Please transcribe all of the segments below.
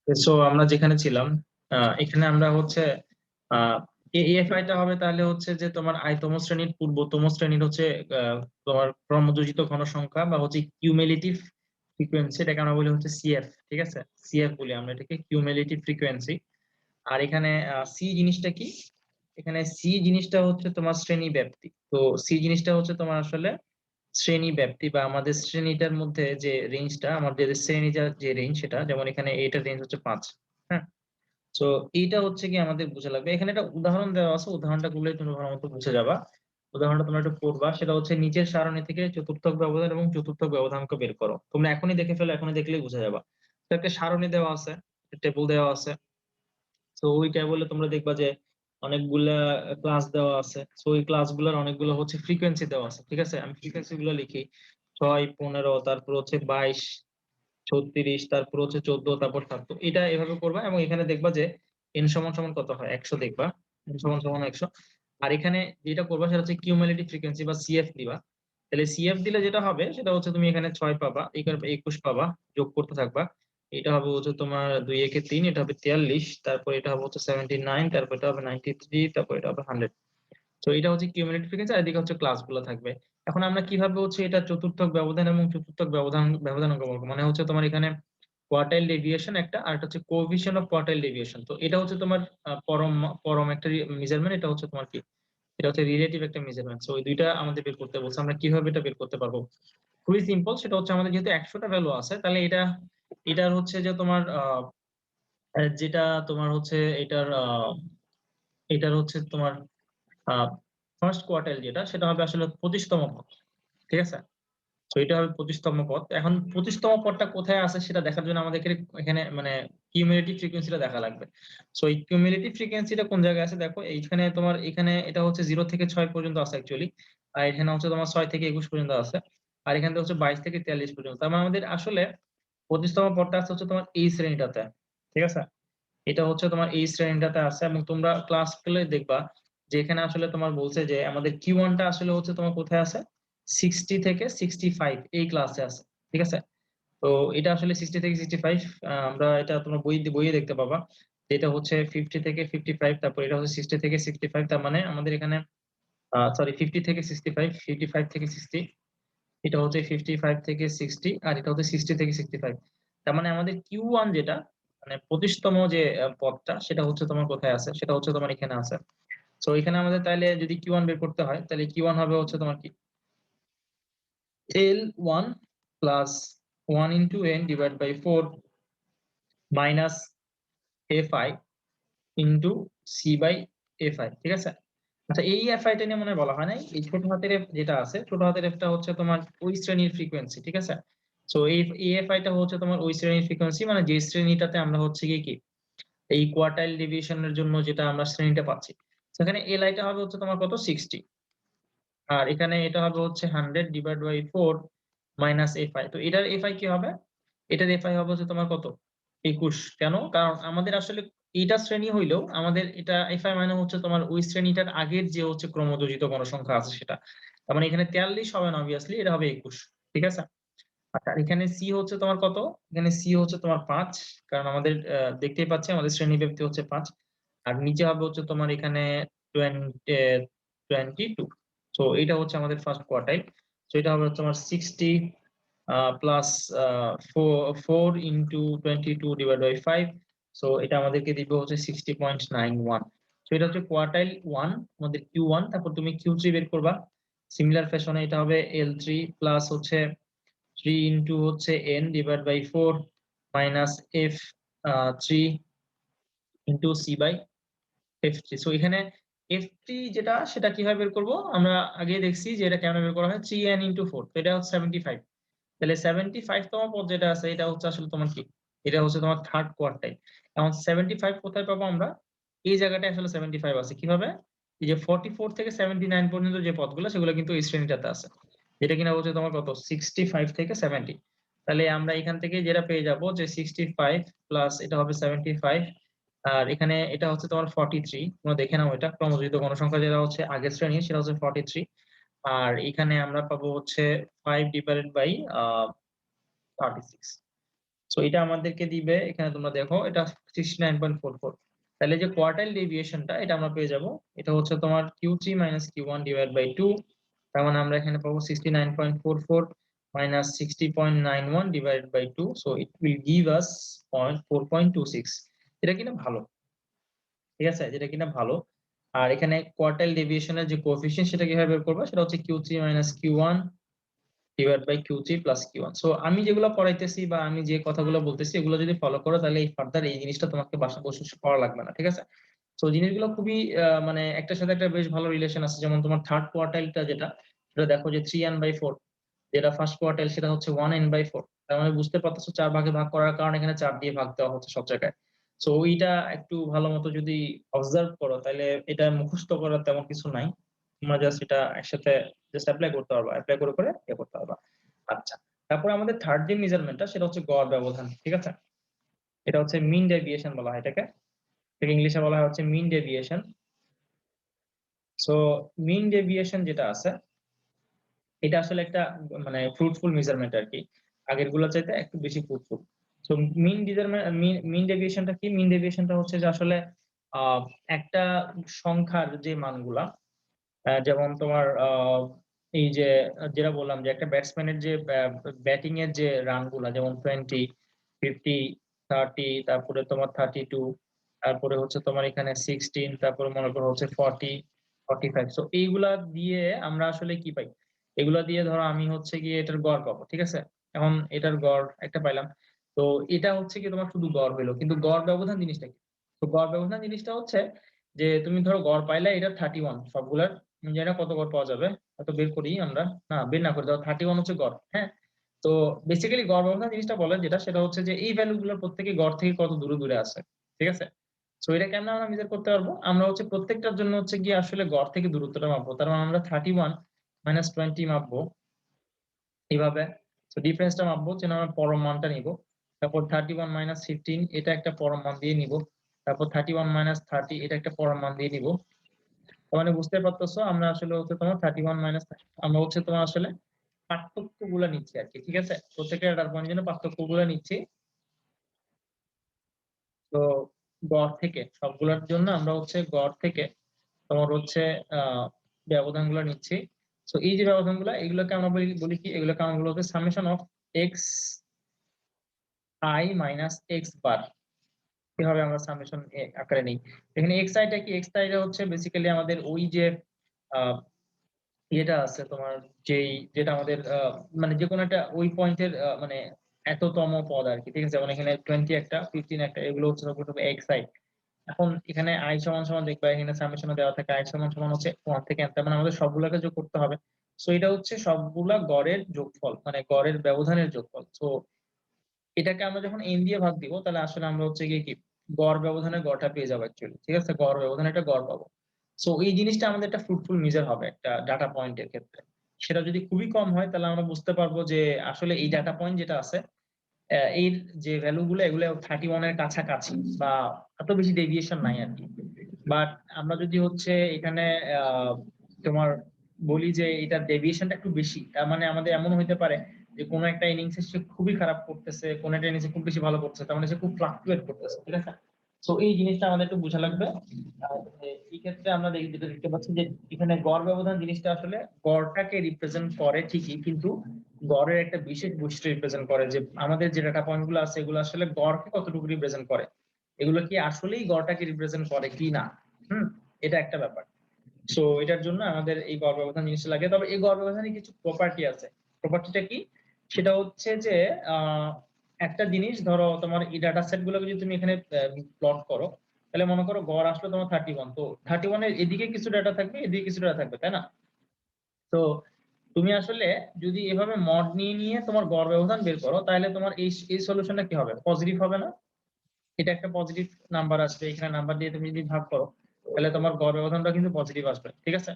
So আমরা যেখানে ছিলাম, এখানে আমরা হচ্ছে এএফআইটা হবে তাহলে হচ্ছে যে তোমার আইতম শ্রেণীর পূর্বতম শ্রেণীর হচ্ছে তোমার ক্রমযোজিত ঘনসংখ্যা বা হচ্ছে কিউমুলেটিভ ফ্রিকোয়েন্সি, এটাকে আমরা বলি হচ্ছে সিএফ। ঠিক আছে, সিএফ বলি আমরা এটাকে, কিউমুলেটিভ ফ্রিকোয়েন্সি। আর এখানে সি জিনিসটা কি? এখানে সি জিনিসটা হচ্ছে তোমার শ্রেণী ব্যাপ্তি। তো সি জিনিসটা হচ্ছে তোমার আসলে শ্রেণী ব্যাপ্তি বা আমাদের শ্রেণীটার মধ্যে যে রেঞ্জটা, আমাদের শ্রেণীটার যে রেঞ্জ, সেটা যেমন এখানে এইটার রেঞ্জ হচ্ছে 5। হ্যাঁ, তো এইটা হচ্ছে কি আমাদের বোঝা লাগবে। এখানে একটা উদাহরণ দেওয়া আছে, উদাহরণটা করলে তুমি ভালো মতো বুঝে যাবা। উদাহরণটা তোমরা একটু পড়বা, সেটা হচ্ছে নিচের সারণী থেকে চতুর্থক ব্যবধান এবং চতুর্থক ব্যবধানকে বের করো। তোমরা এখনই দেখে ফেলো, এখনই দেখলেই বুঝে যাবা। তো একটা সারণী দেওয়া আছে, টেবিল দেওয়া আছে। তো ওই টেবিলে তোমরা দেখবা যে অনেকগুলা ক্লাস দেওয়া আছে। তো ওই ক্লাসগুলোর অনেকগুলো হচ্ছে ফ্রিকোয়েন্সি দেওয়া আছে। ঠিক আছে, আমি ফ্রিকোয়েন্সি গুলো লিখি: 6, 15, তারপর হচ্ছে 22, 36, তারপর হচ্ছে 14, তারপর 7। তো এটা এভাবে করবা এবং এখানে দেখবা যে এন সমান সমান কত হয়, 100 দেখবা। এন সমান সমান 100। আর এখানে যেটা করবা সেটা হচ্ছে কিউমুলেটিভ ফ্রিকোয়েন্সি বা সিএফ দিবা। তাহলে সিএফ দিলে যেটা হবে সেটা হচ্ছে তুমি এখানে 6 পাবা, এখানে 21 পাবা, যোগ করতে থাকবা। এটা হবে হচ্ছে তোমার 2 একে 3, এটা হবে 43, তারপর এটা হবে হচ্ছে 79, তারপর এটা হবে 93, তারপর এটা হবে 100। তো এটা হচ্ছে কিউমুলেটিভ ফ্রিকোয়েন্সি, আর এদিকে হচ্ছে ক্লাসগুলো থাকবে। এখন আমরা কিভাবে হচ্ছে এটা চতুর্থক ব্যবধান এবং চতুর্থক ব্যবধান অঙ্ক করবো? মানে হচ্ছে তোমার এখানে কোয়ার্টাইল ডেভিয়েশন একটা, আর একটা হচ্ছে কোএফিসিয়েন্ট অফ কোয়ার্টাইল ডেভিয়েশন। তো এটা হচ্ছে তোমার পরম পরম একটা মেজারমেন্ট। এটা হচ্ছে তোমার কি, এটা হচ্ছে রিলেটিভ একটা মেজারমেন্ট। সো ওই দুইটা আমাদের বের করতে বলছে। আমরা কিভাবে এটা বের করতে পারবো? খুবই সিম্পল। সেটা হচ্ছে আমাদের যেহেতু 100টা ভ্যালু আছে, তাহলে এটার হচ্ছে যে তোমার যেটা তোমার হচ্ছে এটার হচ্ছে তোমার ফার্স্ট কোয়ার্টাইল যেটা, সেটা হবে আসলে 25তম পদ। ঠিক আছে, তো এটা হবে 25তম পদ। এখন 25তম পদটা কোথায় আছে সেটা দেখার জন্য আমাদেরকে এখানে মানে কিউমুলেটিভ ফ্রিকোয়েন্সিটা দেখা লাগবে। সো এই কিউমুলেটিভ ফ্রিকোয়েন্সিটা কোন জায়গায় আছে দেখো, এইখানে তোমার এখানে এটা হচ্ছে 0 থেকে 6 পর্যন্ত আছে অ্যাকচুয়ালি। আর এখানে হচ্ছে তোমার 6 থেকে 21 পর্যন্ত আছে। আর এখানে হচ্ছে 22 থেকে 43 পর্যন্ত। তার মানে আমাদের আসলে 25তম পদটা আছে হচ্ছে তোমার এই শ্রেণীটাতে। ঠিক আছে, এটা হচ্ছে তোমার এই শ্রেণীটাতে আছে। এবং তোমরা ক্লাস গুলো দেখবা যে এখানে আসলে তোমার বলছে যে আমাদের কিউ ওয়ানটা আসলে হচ্ছে তোমার কোথায় আছে, 60 থেকে 65 এই ক্লাসে আছে। ঠিক আছে, তো এটা আসলে 60 থেকে 65, আমরা এটা তোমার বইয়ে দেখতে পাবা। এটা হচ্ছে 50 থেকে 55, তারপর এটা হচ্ছে 60 থেকে 65। তার মানে আমাদের এখানে সরি, 50 থেকে 65, 55 থেকে 60, এটা হচ্ছে 55 থেকে 60, আর এটা হচ্ছে 60 থেকে 65। তার মানে আমাদের কিউ ওয়ান যেটা, মানে 25তম যে পদটা, সেটা হচ্ছে তোমার কোথায় আছে, সেটা হচ্ছে তোমার এখানে আছে। তো এখানে আমাদের তাহলে যদি কিউ ওয়ান বের করতে হয়, তাহলে কিউ ওয়ান হবে হচ্ছে তোমার কি, L one plus 1 × n/4 minus F I into c/fi। ঠিক আছে, আচ্ছা এই এফআইটা নিয়ে মনে হয় বলা হয় নাই। এই ছোট হাতের এফ যেটা আছে, ছোট হাতের এফটা হচ্ছে তোমার ওই শ্রেণীর ফ্রিকোয়েন্সি। ঠিক আছে, তো এই এফআইটা হচ্ছে তোমার ওই শ্রেণীর ফ্রিকোয়েন্সি, মানে যে শ্রেণীটাতে আমরা হচ্ছে কি এই কোয়ার্টাইল ডেভিয়েশনের জন্য যেটা আমরা শ্রেণীটা পাচ্ছি। সেখানে এলআইটা হবে হচ্ছে তোমার কত, 60। আর এখানে এটা হবে হচ্ছে 100/4 মাইনাস এফআই। তো এটার এফআই কি হবে? এটার এফআই হবে হচ্ছে তোমার কত, 21। কেন? কারণ আমাদের আসলে এটা শ্রেণী হইলেও আমাদের এটা এফআই মানে হচ্ছে তোমার ওই শ্রেণীটার আগের যে হচ্ছে ক্রমযোজিত গণসংখ্যা আছে সেটা। তার মানে এখানে 43 হবে না, অবভিয়াসলি এটা হবে 21। ঠিক আছে, আচ্ছা এখানে সি হচ্ছে তোমার কত? এখানে সি হচ্ছে তোমার 5, কারণ আমাদের দেখতেই পাচ্ছি আমাদের শ্রেণী ব্যাপ্তি হচ্ছে 5। আর নিচে হবে হচ্ছে তোমার এখানে 22। তো এটা হচ্ছে আমাদের ফার্স্ট কোয়ার্টাইল। তো এটা হবে তোমার 60 প্লাস 4 × 22/5। সো এটা আমাদেরকে দিবে হচ্ছে 60.91। তো এটা হচ্ছে কোয়ার্টাইল ওয়ান, আমাদের কিউ ওয়ান। তারপর তুমি কিউ থ্রি বের করবা সিমিলার ফ্যাশনে। এটা হবে এল থ্রি প্লাস হচ্ছে 3 হচ্ছে n/4 minus F 3 × c/f3। So এখানে f3 যেটা, সেটা কিভাবে বের করব? আমরা আগে দেখছি যে এটা কেমন বের করা হয়, 3n/4। তো এটা হচ্ছে 75। তাহলে 75তম পদ যেটা আছে, এটা হচ্ছে আসলে তোমার কি, এটা হচ্ছে তোমার থার্ড কোয়ার্টাইল। এখন 75 কোথায় পাবো আমরা? এই জায়গাটায় আসলে 75 আছে। কিভাবে? এই যে 44 থেকে 79 পর্যন্ত যে পদগুলো, সেগুলো কিন্তু এই শ্রেণীটাতে আছে, যেটা কিনা হচ্ছে তোমার কত, 65 থেকে 70। তাহলে আমরা এখান থেকে যেটা পেয়ে যাব যে 65 প্লাস এটা হবে 75। আর এখানে এটা হচ্ছে তোমার 43। তোমরা দেখে নাও, এটা ক্রমযোজিত গণসংখ্যা যেটা হচ্ছে আগের শ্রেণী, সেটা হচ্ছে 43। আর এখানে আমরা পাবো হচ্ছে 5 ডিভাইডেড বাই 36। সো এটা আমাদেরকে দিবে, এখানে তোমরা দেখো এটা 69.44। তাহলে যে কোয়ার্টাইল ডেভিয়েশনটা এটা আমরা পেয়ে যাব। এটা হচ্ছে তোমার Q3 - Q1 / 2। তার মানে আমরা এখানে পাবো 69.44 - 60.91 / 2। So it will give us 4.26। এটা কিনা ভালো। ঠিক আছে? যেটা কিনা ভালো। আর এখানে কোয়ার্টাইল ডেভিয়েশনের যে কোএফিসিয়েন্ট সেটা কিভাবে বের করবা? সেটা হচ্ছে Q3 - Q1 / Q3 + Q1। So আমি যেগুলো পড়াইতেছি বা আমি যে কথাগুলো বলতেছি এগুলো যদি ফলো করো তাহলে এই ফার্দার এই জিনিসটা তোমাকে বাসায় বসে পড়া লাগবে না। ঠিক আছে? সো জিনিসগুলো খুবই মানে একটার সাথে একটা বেশ ভালো রিলেশন আছে। যেমন তোমার থার্ড কোয়ার্টাইলটা যেটা, সেটা দেখো যে 3n/4, যেটা ফার্স্ট কোয়ার্টাইল সেটা হচ্ছে 1n/4। তার মানে বুঝতে পারতেছো 4 ভাগে ভাগ করার কারণে এখানে 4 দিয়ে ভাগ দেওয়া হচ্ছে সব জায়গায়। সো ওইটা একটু ভালোমতো যদি অবজার্ভ করো তাহলে এটা মুখস্থ করার তেমন কিছু নাই। তোমরা জাস্ট এটা একসাথে জাস্ট এপ্লাই করতে পারবা। এপ্লাই করে ইয়ে করতে পারবা। আচ্ছা। তারপরে আমাদের থার্ড যে মেজারমেন্টটা সেটা হচ্ছে গড় ব্যবধান। ঠিক আছে? এটা হচ্ছে মিন ডেভিয়েশন বলা হয় এটাকে। ইংলিশে বলা হয় হচ্ছে মিন ডেভিয়েশন। সো মিন ডেভিয়েশন যেটা আছে এটা আসলে একটা মানে ফ্রুটফুল মেজারমেন্ট আরকি। আগেরগুলো চাইতে একটু বেশি ফ্রুটফুল। সো মিন ডেভিয়েশনটা কি? মিন ডেভিয়েশনটা হচ্ছে যে আসলে আ একটা সংখ্যার যে মানগুলা, যেমন তোমার এই যে যেটা বললাম যে একটা ব্যাটসম্যানের যে ব্যাটিং এর যে রান গুলা যেমন 20, 50, 30, তারপরে তোমার 32, তারপরে হচ্ছে তোমার এখানে 16, তারপরে মনে করো হচ্ছে 40, 45। সো এইগুলা দিয়ে আমরা আসলে কি পাই? এগুলা দিয়ে ধরো আমি হচ্ছে গিয়ে এটার গড় পাবো। ঠিক আছে? এখন এটার গড় একটা পাইলাম। তো এটা হচ্ছে কি তোমার শুধু গড় হইলো। কিন্তু গড় ব্যবধান জিনিসটা কি? তো গড় ব্যবধান জিনিসটা হচ্ছে যে তুমি ধরো গড় পাইলা এটা 31 সবগুলার। জানি না কত গড় পাওয়া যাবে। হয়তো বের করি আমরা। না, বের না করে দাও। 31 হচ্ছে গড়। হ্যাঁ? তো বেসিক্যালি গড় ব্যবধান জিনিসটা বলে যেটা সেটা হচ্ছে যে এই ভ্যালু গুলোর প্রত্যেকে গড় থেকে কত দূরে আছে। ঠিক আছে? সো এটা কেমনে আমরা মেজার করতে পারবো? আমরা হচ্ছে প্রত্যেকটার জন্য হচ্ছে গিয়ে আসলে গড় থেকে দূরত্বটা মাপবো। তার মানে আমরা 31 - 20 মাপবো এভাবে। সো ডিফারেন্সটা মাপবো যেন আমরা পরম মানটা নিব। তারপর 31 - 15 এটা একটা পরম মান দিয়ে নিব। তারপর 31 - 30 এটা একটা পরম মান দিয়ে নিব। তার মানে বুঝতে পারতেছো আমরা আসলে হচ্ছে তোমার 31 - 30 আমরা হচ্ছে তোমার আসলে পার্থক্যগুলা নিচ্ছি আরকি। ঠিক আছে? প্রত্যেকটা ডাটা পয়েন্টের জন্য পার্থক্যগুলা নিচ্ছি। তো গড় থেকে সবগুলোর জন্য আমরা হচ্ছে গড় থেকে তোমার হচ্ছে আ ব্যবধানগুলো নিচ্ছি। সো এই যে ব্যবধানগুলা এগুলোকে আমরা বলি কি? এগুলোকে আমরা বলি হচ্ছে সামেশন অফ xi - x বার। এভাবে আমরা সামেশন আকারে নেই। এখানে xi টা কি? xi টা হচ্ছে বেসিক্যালি আমাদের ওই যে আ ইয়েটা আছে তোমার যেটা আমাদের মানে যেকোনো একটা ওই পয়েন্টের মানে এততম পদ আরকি। ঠিক আছে? যেমন এখানে 20 একটা, 15 একটা এগুলো হচ্ছে সবগুলো xi। এখন এখানে i সমান দেখবা এখানে সামেশন এ দেওয়া থাকে i সমান হচ্ছে 1 থেকে n, তার মানে আমাদের সবগুলাকে যোগ করতে হবে। সো এটা হচ্ছে সবগুলা গড়ের যোগফল মানে গড়ের ব্যবধানের যোগফল। সো এটাকে আমরা যখন n দিয়ে ভাগ দিব তাহলে আসলে আমরা হচ্ছে গিয়ে কি গড় ব্যবধানের গড়টা পেয়ে যাবো অ্যাকচুয়ালি। ঠিক আছে? গড় ব্যবধানের একটা গড় পাবো। সো এই জিনিসটা আমাদের একটা ফ্রুটফুল মেজার হবে একটা ডাটা পয়েন্টের ক্ষেত্রে। সেটা যদি খুবই কম হয় তাহলে আমরা বুঝতে পারবো যে আসলে এই ডাটা পয়েন্ট যেটা আছে এর যে ভ্যালু গুলো এগুলো 31 এর কাছাকাছি বা এত বেশি ডেভিয়েশন নাই আরকি। বাট আমরা যদি হচ্ছে এখানে আ তোমার বলি যে এটার ডেভিয়েশনটা একটু বেশি। তার মানে আমাদের এমন হইতে পারে যে কোন একটা ইনিংসে সে খুবই খারাপ করতেছে, কোন একটা ইনিংসে খুব বেশি ভালো করতেছে। তার মানে সে খুব ফ্লাকচুয়েট করতেছে। ঠিক আছে? সো এই জিনিসটা আমাদের একটু বোঝা লাগবে। আর এই ক্ষেত্রে আমরা যেটা দেখতে পাচ্ছি যে এখানে গড় ব্যবধান জিনিসটা আসলে গড়টাকে রিপ্রেজেন্ট করে ঠিকই, কিন্তু গড়ের একটা বিশেষ বৈশিষ্ট্য রিপ্রেজেন্ট করে যে আমাদের যে ডাটা পয়েন্ট গুলো আছে এগুলো আসলে গড়কে কতটুকু রিপ্রেজেন্ট করে। এগুলো কি আসলেই গড়টাকে রিপ্রেজেন্ট করে কিনা? হুম? এটা একটা ব্যাপার। সো এটার জন্য আমাদের এই গড় ব্যবধান জিনিসটা লাগে। তবে এই গড় ব্যবধানে কিছু প্রপার্টি আছে। প্রপার্টিটা কি? সেটা হচ্ছে যে আ একটা জিনিস ধরো তোমার এই ডাটা সেট গুলোকে যদি তুমি এখানে প্লট করো, তাহলে মনে করো গড় আসলো তোমার 31। তো 31 এর এদিকে কিছু ডাটা থাকবে, এদিকে কিছু ডাটা থাকবে, তাই না? তো তুমি আসলে যদি এভাবে মড নিয়ে তোমার গড় ব্যবধান বের করো তাহলে তোমার এই সলিউশনটা কি হবে? পজিটিভ হবে না? এটা একটা পজিটিভ নাম্বার আসবে। এখানে নাম্বার দিয়ে তুমি যদি ভাগ করো তাহলে তোমার গড় ব্যবধানটা কিন্তু পজিটিভ আসবে। ঠিক আছে?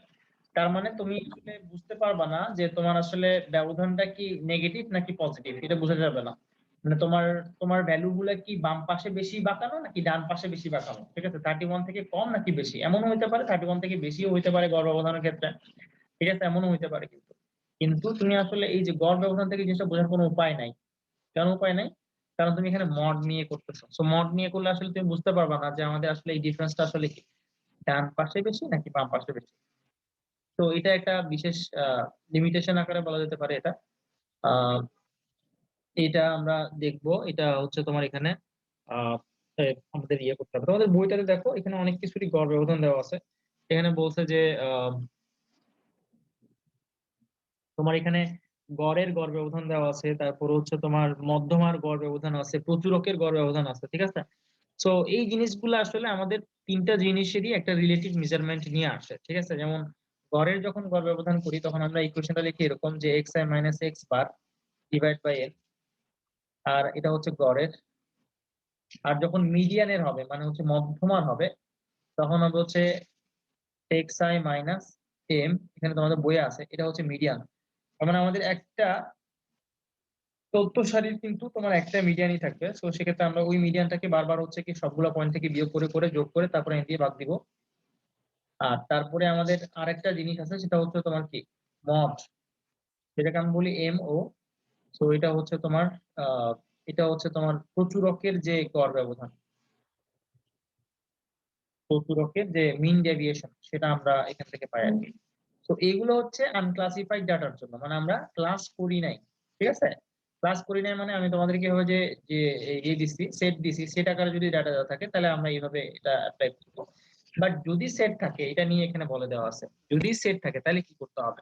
তার মানে তুমি আসলে বুঝতে পারবা না যে তোমার আসলে ব্যবধানটা কি নেগেটিভ নাকি পজিটিভ, এটা বোঝা যাবে না। মানে তোমার তোমার ভ্যালু গুলা কি বাম পাশে বেশি বাঁকানো নাকি ডান পাশে বেশি বাঁকানো। ঠিক আছে? 31 থেকে কম নাকি বেশি এমনও হইতে পারে, 31 থেকে বেশিও হইতে পারে গড় ব্যবধানের ক্ষেত্রে। ঠিক আছে? এমনও হইতে পারে কিন্তু। কিন্তু তুমি আসলে এই যে গড় ব্যবধান থেকে জিনিসটা বোঝার কোনো উপায় নাই। কেন উপায় নাই? কারণ তুমি এখানে মড নিয়ে করতেছো। সো মড নিয়ে করলে আসলে তুমি বুঝতে পারবা না যে আমাদের আসলে এই ডিফারেন্সটা আসলে কি ডান পাশে বেশি নাকি বাম পাশে বেশি। তো এটা একটা বিশেষ লিমিটেশন আকারে বলা যেতে পারে এটা। আহ এটা আমরা দেখবো। এটা হচ্ছে তোমার এখানে আহ আমাদের ইয়ে করতে হবে। তোমাদের বইটাতে দেখো এখানে অনেক কিছুরই গড় ব্যবধান দেওয়া আছে। এখানে বলছে যে তোমার এখানে গড়ের গড় ব্যবধান দেওয়া আছে, তারপর হচ্ছে তোমার মধ্যমার গড় ব্যবধান আছে, প্রচুরকের গড় ব্যবধান আছে, ঠিক আছে। তো এই জিনিসগুলো আসলে আমাদের তিনটা জিনিসেরই একটা রিলেটিভ মেজারমেন্ট নিয়ে আসে, ঠিক আছে। যেমন গড়ের যখন গড় ব্যবধান করি তখন আমরা ইকুয়েশনটা লিখি এরকম যে x I minus x bar divide by n, আর এটা হচ্ছে গড়ের। আর যখন মিডিয়ানের হবে মানে হচ্ছে মধ্যমার হবে তখন হবে হচ্ছে এক্স আই মাইনাস এম, এখানে তোমাদের বইয়ে আছে, এটা হচ্ছে মিডিয়ান। তার মানে আমাদের একটা তথ্য সারির কিন্তু তোমার একটা মিডিয়ানই থাকবে। তো সেক্ষেত্রে আমরা ওই মিডিয়ানটাকে বারবার হচ্ছে কি সবগুলো পয়েন্ট থেকে বিয়োগ করে করে যোগ করে তারপরে এন দিয়ে ভাগ দিব। আর তারপরে আমাদের আরেকটা জিনিস আছে সেটা হচ্ছে তোমার কি মড, যেটাকে আমি বলি এম ও। তো এটা হচ্ছে তোমার আহ এটা হচ্ছে তোমার প্রচুরকের যে গড় ব্যবধান, প্রচুরকের যে মিন ডেভিয়েশন সেটা আমরা এখান থেকে পাই আর কি। তো এগুলো হচ্ছে আনক্লাসিফাইড ডাটার জন্য, মানে আমরা ক্লাস করি নাই, ঠিক আছে। ক্লাস করি নাই মানে আমি তোমাদেরকে এভাবে যে যে এ দিছি সেট দিছি, সেট আকারে যদি ডাটা দেওয়া থাকে তাহলে আমরা এইভাবে এটা অ্যাপ্লাই করবো। বাট যদি সেট থাকে, এটা নিয়ে এখানে বলে দেওয়া আছে, যদি সেট থাকে তাহলে কি করতে হবে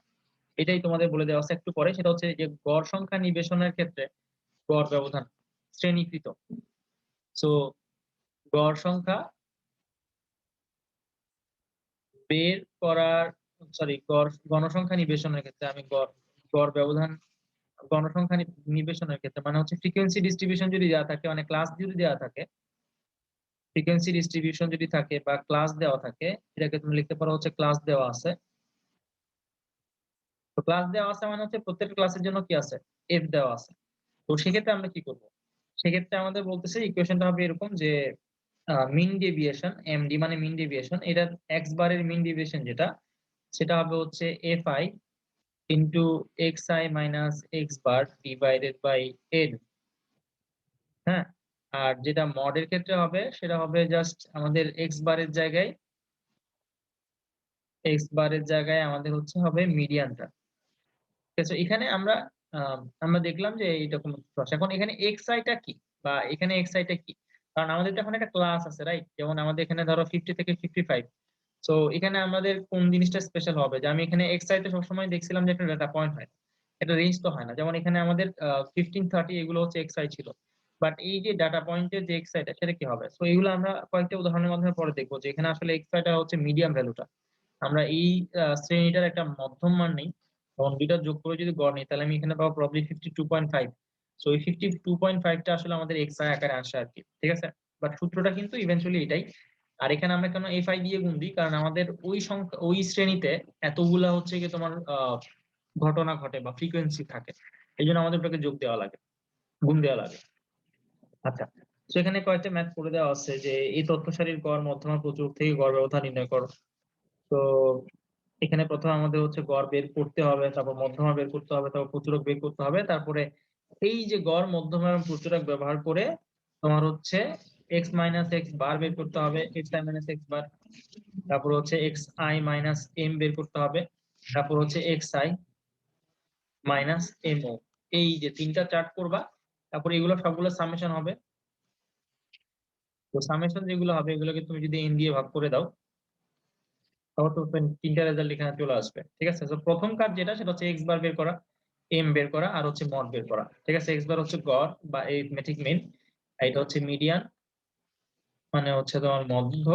এটাই তোমাদের বলে দেওয়া আছে একটু পরে। সেটা হচ্ছে যে গড় সংখ্যা নিবেশনের ক্ষেত্রে গড় ব্যবধান শ্রেণীকৃত। সো গড় সংখ্যা বের করার, সরি গণসংখ্যা নিবেশনের ক্ষেত্রে আমি গড় গড় ব্যবধান গণসংখ্যা নিবেশনের ক্ষেত্রে মানে হচ্ছে ফ্রিকোয়েন্সি ডিস্ট্রিবিউশন যদি দেওয়া থাকে, মানে ক্লাস যদি দেওয়া থাকে, ফ্রিকোয়েন্সি ডিস্ট্রিবিউশন যদি থাকে বা ক্লাস দেওয়া থাকে, এটাকে তুমি লিখতে পারো হচ্ছে ক্লাস দেওয়া আছে। তো ক্লাস দেওয়া আছে মানে হচ্ছে প্রত্যেকটা ক্লাসের জন্য কি আছে এফ দেওয়া আছে। তো সেক্ষেত্রে আমরা কি করব, সেক্ষেত্রে আমাদের বলতেছে ইকুয়েশনটা হবে এরকম যে মিন ডেভিয়েশন এমডি মানে মিন ডেভিয়েশন, এটা এক্স বারের মিন ডেভিয়েশন যেটা, সেটা হবে হচ্ছে F I into X I minus x bar divided by N. হ্যাঁ, আর যেটা মডের ক্ষেত্রে হবে সেটা হবে জাস্ট আমাদের এক্স বারের জায়গায় আমাদের হচ্ছে হবে মিডিয়ানটা। ঠিক আছে, এখানে আমরা দেখলাম যে এইরকম এখন এখানে এক্স আইটা কি বা এখানে এক্স আইটা কি, কারণ আমাদের তো এখন একটা ক্লাস আছে রাইট। যেমন আমাদের এখানে ধরো 50 থেকে 55। তো এখানে আমাদের কোন জিনিসটা স্পেশাল হবে যে আমি এখানে এক্স আই তে সবসময় দেখছিলাম যে একটা ডেটা পয়েন্ট হয়, এটা রেঞ্জ তো হয় না। যেমন এখানে আমাদের 15 30 এগুলো হচ্ছে এক্স আই ছিল, বাট এই যে ডাটা পয়েন্টের যে এক্স আইটা সেটা কি হবে। তো এগুলো আমরা কয়েকটা উদাহরণের মাধ্যমে পরে দেখবো যে এখানে আসলে এক্স আইটা হচ্ছে মিডিয়াম ভ্যালুটা। আমরা এই শ্রেণীটার একটা মধ্যম মান নেই, তখন দুইটা যোগ করে যদি গড় নিই তাহলে আমি এখানে পাবো প্রবলি 52.5। সো এই 52.5টা আসলে আমাদের এক্স আই আকারে আসে আর কি, ঠিক আছে। বাট সূত্রটা কিন্তু ইভেন্চুয়ালি এটাই। আর এখানে আমরা কেন এফ আই দিয়ে গুণ দিই, কারণ আমাদের ওই সংখ্যা ওই শ্রেণীতে এতগুলা হচ্ছে কি তোমার ঘটনা ঘটে বা ফ্রিকোয়েন্সি থাকে, এই জন্য আমাদের ওটাকে যোগ দেওয়া লাগে, গুণ দেওয়া লাগে। আচ্ছা, তো এখানে কয়েকটা ম্যাথ করে দেওয়া আছে যে এই তথ্য সারির গড় মধ্যমা প্রচুর থেকে গড় ব্যবধান নির্ণয় করো। তো এখানে প্রথমে আমাদের হচ্ছে গড় বের করতে হবে, তারপর মধ্যমা বের করতে হবে, তারপর প্রচুরক বের করতে হবে, তারপরে এই যে গড় মধ্যমা এবং প্রচুরক ব্যবহার করে তোমার হচ্ছে এক্স মাইনাস এক্স বার বের করতে হবে, x I minus x bar. তারপর হচ্ছে এক্স আই মাইনাস এম বের করতে হবে, তারপর হচ্ছে X I minus M O. এই যে তিনটা চার্ট করবা, তারপর এগুলো সবগুলো সামেশন হবে। তো সামেশন যেগুলো হবে এগুলোকে তুমি যদি এন দিয়ে ভাগ করে দাও তাহলে তো তিনটা রেজাল্ট এখানে চলে আসবে, ঠিক আছে। তো প্রথম কাজ যেটা সেটা হচ্ছে এক্স বার বের করা, এম বের করা, আর হচ্ছে মড বের করা, ঠিক আছে। এক্স বার হচ্ছে গড় বা এরিথমেটিক মিন, এটা হচ্ছে মিডিয়ান মানে হচ্ছে তোমার মধ্য,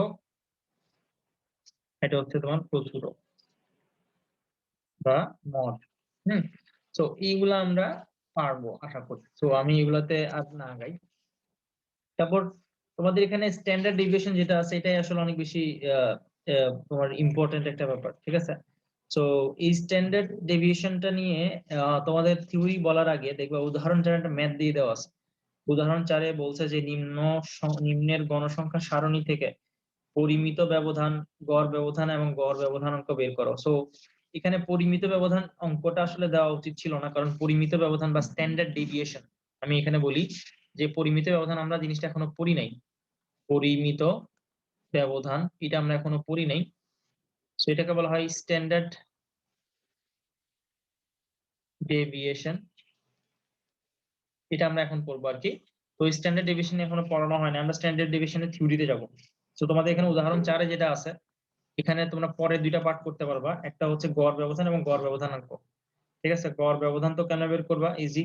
এটা হচ্ছে তোমার প্রচুরক বা মড। হুম, তো এইগুলা আমরা পারবো আশা করি। তো আমি এগুলাতে আর না আগাই। তারপর তোমাদের এখানে স্ট্যান্ডার্ড ডেভিয়েশন যেটা আছে এটাই আসলে অনেক বেশি তোমার ইম্পর্টেন্ট একটা ব্যাপার, ঠিক আছে। তো এই স্ট্যান্ডার্ড ডেভিয়েশনটা নিয়ে তোমাদের থিওরি বলার আগে দেখবা উদাহরণ 4 একটা ম্যাথ দিয়ে দেওয়া আছে। উদাহরণ 4 বলছে যে নিম্নের গণসংখ্যা সারণী থেকে পরিমিত ব্যবধান, গড় ব্যবধান এবং গড় ব্যবধান অঙ্ক বের করো। সো এখানে পরিমিত ব্যবধান অঙ্কটা আসলে দেওয়া উচিত ছিল না, কারণ পরিমিত ব্যবধান বা স্ট্যান্ডার্ড ডেভিয়েশন আমি এখানে বলি যে পরিমিত ব্যবধান আমরা জিনিসটা এখনো পড়ি নাই। পরিমিত ব্যবধান এটা আমরা এখনো পড়ি নাই। সো এটাকে বলা হয় স্ট্যান্ডার্ড ডেভিয়েশন। এটা আমরা এখন পড়বো আরকি। তো স্ট্যান্ডার্ড ডেভিয়েশন এখনো পড়ানো হয় না। আমরা স্ট্যান্ডার্ড ডেভিয়েশনের থিওরিতে যাব। সো তোমাদের এখানে উদাহরণ 4 এ যেটা আছে, এখানে তোমরা পরে ২ টা পার্ট করতে পারবা। একটা হচ্ছে গড় ব্যবধান এবং গড় ব্যবধানাঙ্ক। ঠিক আছে? গড় ব্যবধান তো কেন বের করবা? ইজি।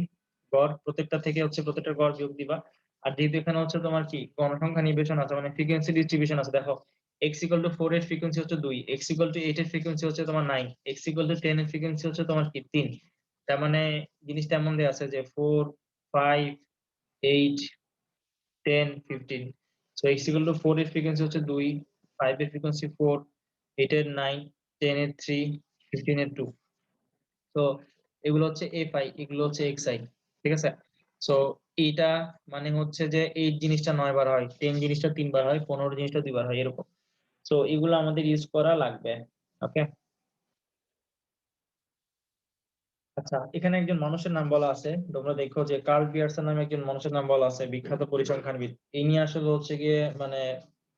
গড় প্রত্যেকটা থেকে হচ্ছে প্রত্যেকটার গড় বিয়োগ দিবা। আর যেহেতু এখানে হচ্ছে তোমার কি গণসংখ্যা নির্বেশন আছে, মানে ফ্রিকোয়েন্সি ডিস্ট্রিবিউশন আছে। দেখো x = 4 এর ফ্রিকোয়েন্সি হচ্ছে 2, x = 8 এর ফ্রিকোয়েন্সি হচ্ছে তোমার 9, x = 10 এর ফ্রিকোয়েন্সি হচ্ছে তোমার কি 3। তার মানে জিনিসটা এমন দেয়া আছে যে 4, 5, 8, 10, 15। সো x = 4 এর ফ্রিকোয়েন্সি হচ্ছে 2, 5 এর ফ্রিকোয়েন্সি 4, 8 এর 9, 10 এর 3, 15 এর 2। তো এগুলো হচ্ছে fi, এগুলো হচ্ছে xi। ঠিক আছে? সো এইটা মানে হচ্ছে যে 8 জিনিসটা 9 বার হয়, 10 জিনিসটা 3 বার হয়, 15 জিনিসটা 2 বার হয় এরকম। সো এগুলো আমাদের ইউজ করা লাগবে। ওকে? আচ্ছা, এখানে একজন মানুষের নাম বলা আছে। তোমরা দেখো যে কার্ল পিয়ারসন নামে একজন মানুষের নাম বলা আছে, বিখ্যাত পরিসংখ্যানবিদ। ইনি আসলে হচ্ছে গিয়ে মানে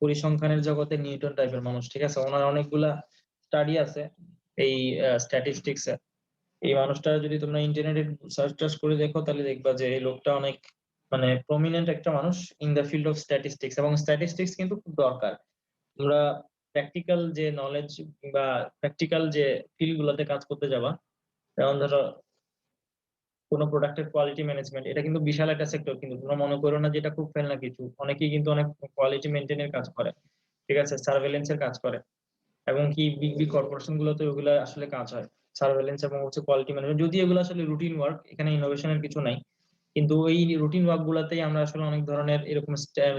পরিসংখ্যানের জগতে নিউটন টাইপের মানুষ। ঠিক আছে? ওনার অনেকগুলা স্টাডি আছে এই স্ট্যাটিস্টিক্স এ। এই মানুষটা যদি তোমরা ইন্টারনেটে সার্চ টার্চ করে দেখো তাহলে দেখবা যে এই লোকটা অনেক মানে প্রমিনেন্ট একটা মানুষ in the field of statistics, এবং স্ট্যাটিস্টিক্স কিন্তু খুব দরকার। তোমরা প্র্যাকটিক্যাল যে নলেজ কিংবা প্র্যাকটিক্যাল যে ফিল্ড গুলোতে কাজ করতে যাবা, যেমন ধরো কোনো প্রোডাক্টের কোয়ালিটি ম্যানেজমেন্ট, এটা কিন্তু বিশাল একটা সেক্টর। কিন্তু তোমরা মনে করো না যে এটা খুব ফেলনা কিছু। অনেকেই কিন্তু অনেক কোয়ালিটি মেইনটেইনের কাজ করে। ঠিক আছে? সার্ভেইলেন্স এর কাজ করে। এবং কি বিগ বিগ কর্পোরেশন গুলোতে ওগুলা আসলে কাজ হয়। সার্ভেইলেন্স এবং হচ্ছে কোয়ালিটি ম্যানেজমেন্ট। যদি এগুলো আসলে রুটিন ওয়ার্ক, এখানে ইনোভেশনের কিছু নাই। কিন্তু এই রুটিন ওয়ার্ক গুলাতেই আমরা আসলে অনেক ধরনের এরকম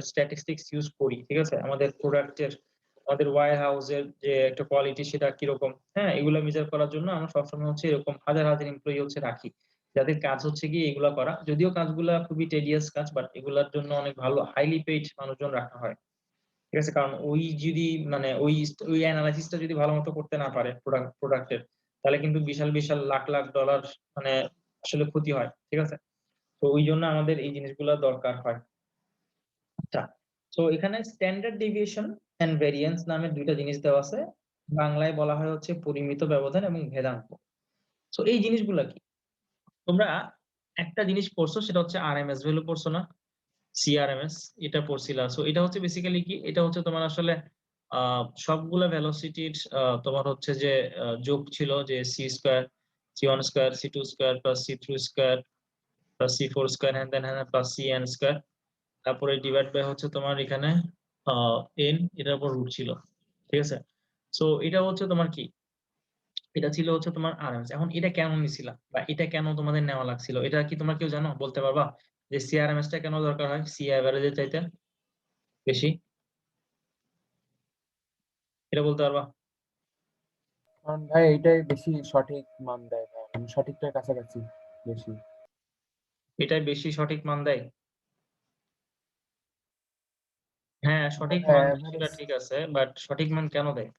স্ট্যাটিস্টিক্স ইউজ করি। ঠিক আছে? আমাদের প্রোডাক্টের, আমাদের ওয়্যার হাউসের যে একটা কোয়ালিটি সেটা কিরকম, হ্যাঁ, এগুলো মেজার করার জন্য আমরা সবসময় হচ্ছে এরকম হাজার হাজার এমপ্লয়ি হচ্ছে রাখি, যাদের কাজ হচ্ছে কি এগুলা করা। যদিও কাজগুলা খুবই টেডিয়াস কাজ, বাট এগুলার জন্য অনেক ভালো হাইলি পেইড মানুষজন রাখা হয়। ঠিক আছে? কারণ ওই যদি মানে ওই অ্যানালাইসিসটা যদি ভালোমতো করতে না পারে প্রোডাক্টের, তাহলে কিন্তু বিশাল বিশাল লাখ লাখ ডলার মানে আসলে ক্ষতি হয়। ঠিক আছে? তো ওইজন্য আমাদের এই জিনিসগুলা দরকার হয়। আচ্ছা। সো এখানে স্ট্যান্ডার্ড ডেভিয়েশন এন্ড ভেরিয়েন্স নামে ২ টা জিনিস দেওয়া আছে। বাংলায় বলা হয় হচ্ছে পরিমিত ব্যবধান এবং ভেদাঙ্ক। সো এই জিনিসগুলা কি? তোমরা একটা জিনিস পড়ছো, সেটা হচ্ছে আরএমএস ভ্যালু পড়ছো না? সিআরএমএস এটা পড়ছিলা। সো এটা হচ্ছে বেসিক্যালি কি? এটা হচ্ছে তোমার আসলে আ সবগুলা ভেলোসিটির তোমার হচ্ছে যে যোগ ছিল, যে c² c1² c2² c3² c4² হ্যান প্লাস cn²। তারপরে ডিভাইড বাই হচ্ছে তোমার এখানে আ n, এটার উপর রুট ছিল। ঠিক আছে? সো এটা হচ্ছে তোমার কি? এটা ছিল হচ্ছে তোমার আরএমএস। এখন এটা কেন নিছিলা? বা এটা কেন তোমাদের নেওয়া লাগছিল? এটা কি তোমরা কেউ জানো? বলতে পারবা? যে সিআরএমএস টা কেন দরকার হয় সি এভারেজ এর চাইতে বেশি? এটা বলতে পারবা? কারণ ভাই এইটাই বেশি সঠিক মান দেয় ভাই, মানে সঠিকটার কাছাকাছি বেশি। এটাই বেশি সঠিক মান দেয়? হ্যাঁ, সঠিক মান দেয় সেটা এভারেজ ঠিক আছে। বাট সঠিক মান কেন দেয়?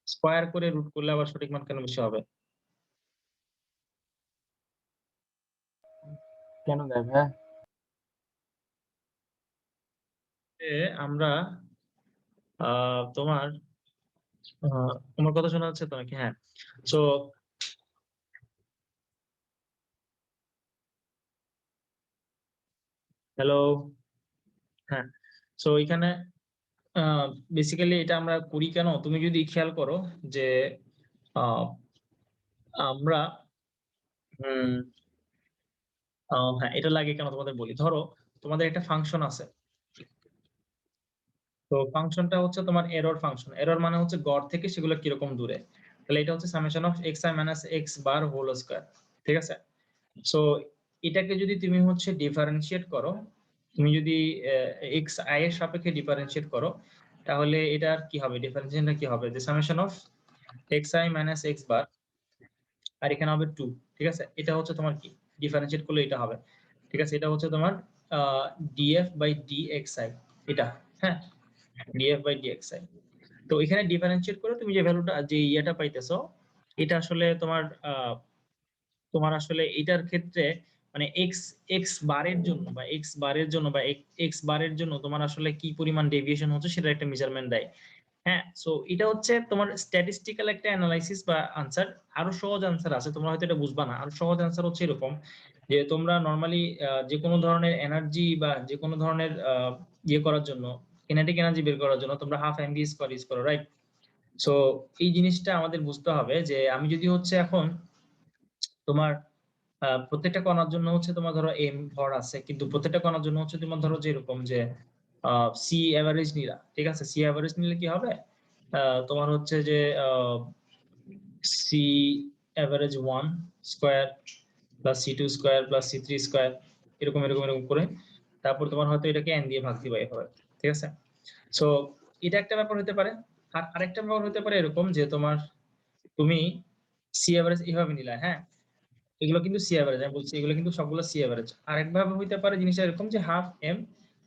স্কয়ার করে রুট করলে আবার সঠিক মান কেন বেশি হবে? কেন দেয় ভাই? এ আমরা তোমার আ তোমার কথা শোনা যাচ্ছে তো নাকি? হ্যাঁ। So hello? হ্যাঁ। সো এখানে আ বেসিক্যালি এটা আমরা করি কেন? তুমি যদি খেয়াল করো যে আ আমরা হুম হ্যাঁ, এটা লাগে কেন তোমাদের বলি। ধরো তোমাদের একটা ফাংশন আছে। তো ফাংশনটা হচ্ছে তোমার এরর ফাংশন। এরর মানে হচ্ছে গড় থেকে সেগুলো কিরকম দূরে। তাহলে এটা হচ্ছে summation of xi minus x bar whole square. ঠিক আছে? সো এটাকে যদি তুমি হচ্ছে ডিফারেনশিয়েট করো, তুমি যদি xi এর সাপেক্ষে ডিফারেনশিয়েট করো, তাহলে এটার কি হবে? ডিফারেনশিয়েশনটা কি হবে? যে summation of xi minus x বার, আর এখানে হবে 2। ঠিক আছে? এটা হচ্ছে তোমার কি? ডিফারেনশিয়েট করলে এটা হবে। ঠিক আছে? এটা হচ্ছে তোমার আ df বাই dxi এটা। হ্যাঁ? df by dxi। তো এখানে ডিফারেনশিয়েট করে তুমি যে ভ্যালুটা, যে পাইতেছো, এটা আসলে তোমার তোমার আসলে এটার ক্ষেত্রে মানে এক্স বারের জন্য বা এক্স বারের জন্য তোমার আসলে কি পরিমাণ ডেভিয়েশন হচ্ছে সেটা একটা মেজারমেন্ট দেয়। হ্যাঁ, সো এটা হচ্ছে তোমার স্ট্যাটিস্টিক্যাল একটা অ্যানালাইসিস বা আনসার। আরো সহজ আনসার আছে, তোমরা হয়তো এটা বুঝবা না। আরো সহজ আনসার হচ্ছে এরকম যে তোমরা নর্মালি যে কোনো ধরনের এনার্জি বা যে কোনো ধরনের ইয়ে করার জন্য, কিনেটিক এনার্জি বের করার জন্য তোমরা হাফ এমভি স্কয়ার ইউজ করো, রাইট? সো এই জিনিসটা আমাদের বুঝতে হবে যে আমি যদি হচ্ছে এখন তোমার প্রত্যেকটা কণার জন্য হচ্ছে তোমার ধরো এম ভর আছে, কিন্তু প্রত্যেকটা কণার জন্য হচ্ছে তোমার ধরো যে এরকম যে সি এভারেজ নিলা, ঠিক আছে? সি এভারেজ নিলে কি হবে, তোমার হচ্ছে যে C average 1 square plus C two square plus সি3 স্কয়ার, এরকম এরকম এরকম করে তারপর তোমার হয়তো এটাকে এন দিয়ে ভাগ দিবা এভাবে, ঠিক আছে? সো এটা একটা ব্যাপার হতে পারে। আর আরেকটা ব্যাপার হতে পারে এরকম যে তোমার তুমি সি এভারেজ এইভাবে নিলা, হ্যাঁ, এগুলো কিন্তু সি এভারেজ, আমি বলছি এগুলো কিন্তু সবগুলো সি এভারেজ। আরেকভাবে হইতে পারে জিনিসটা এরকম যে half M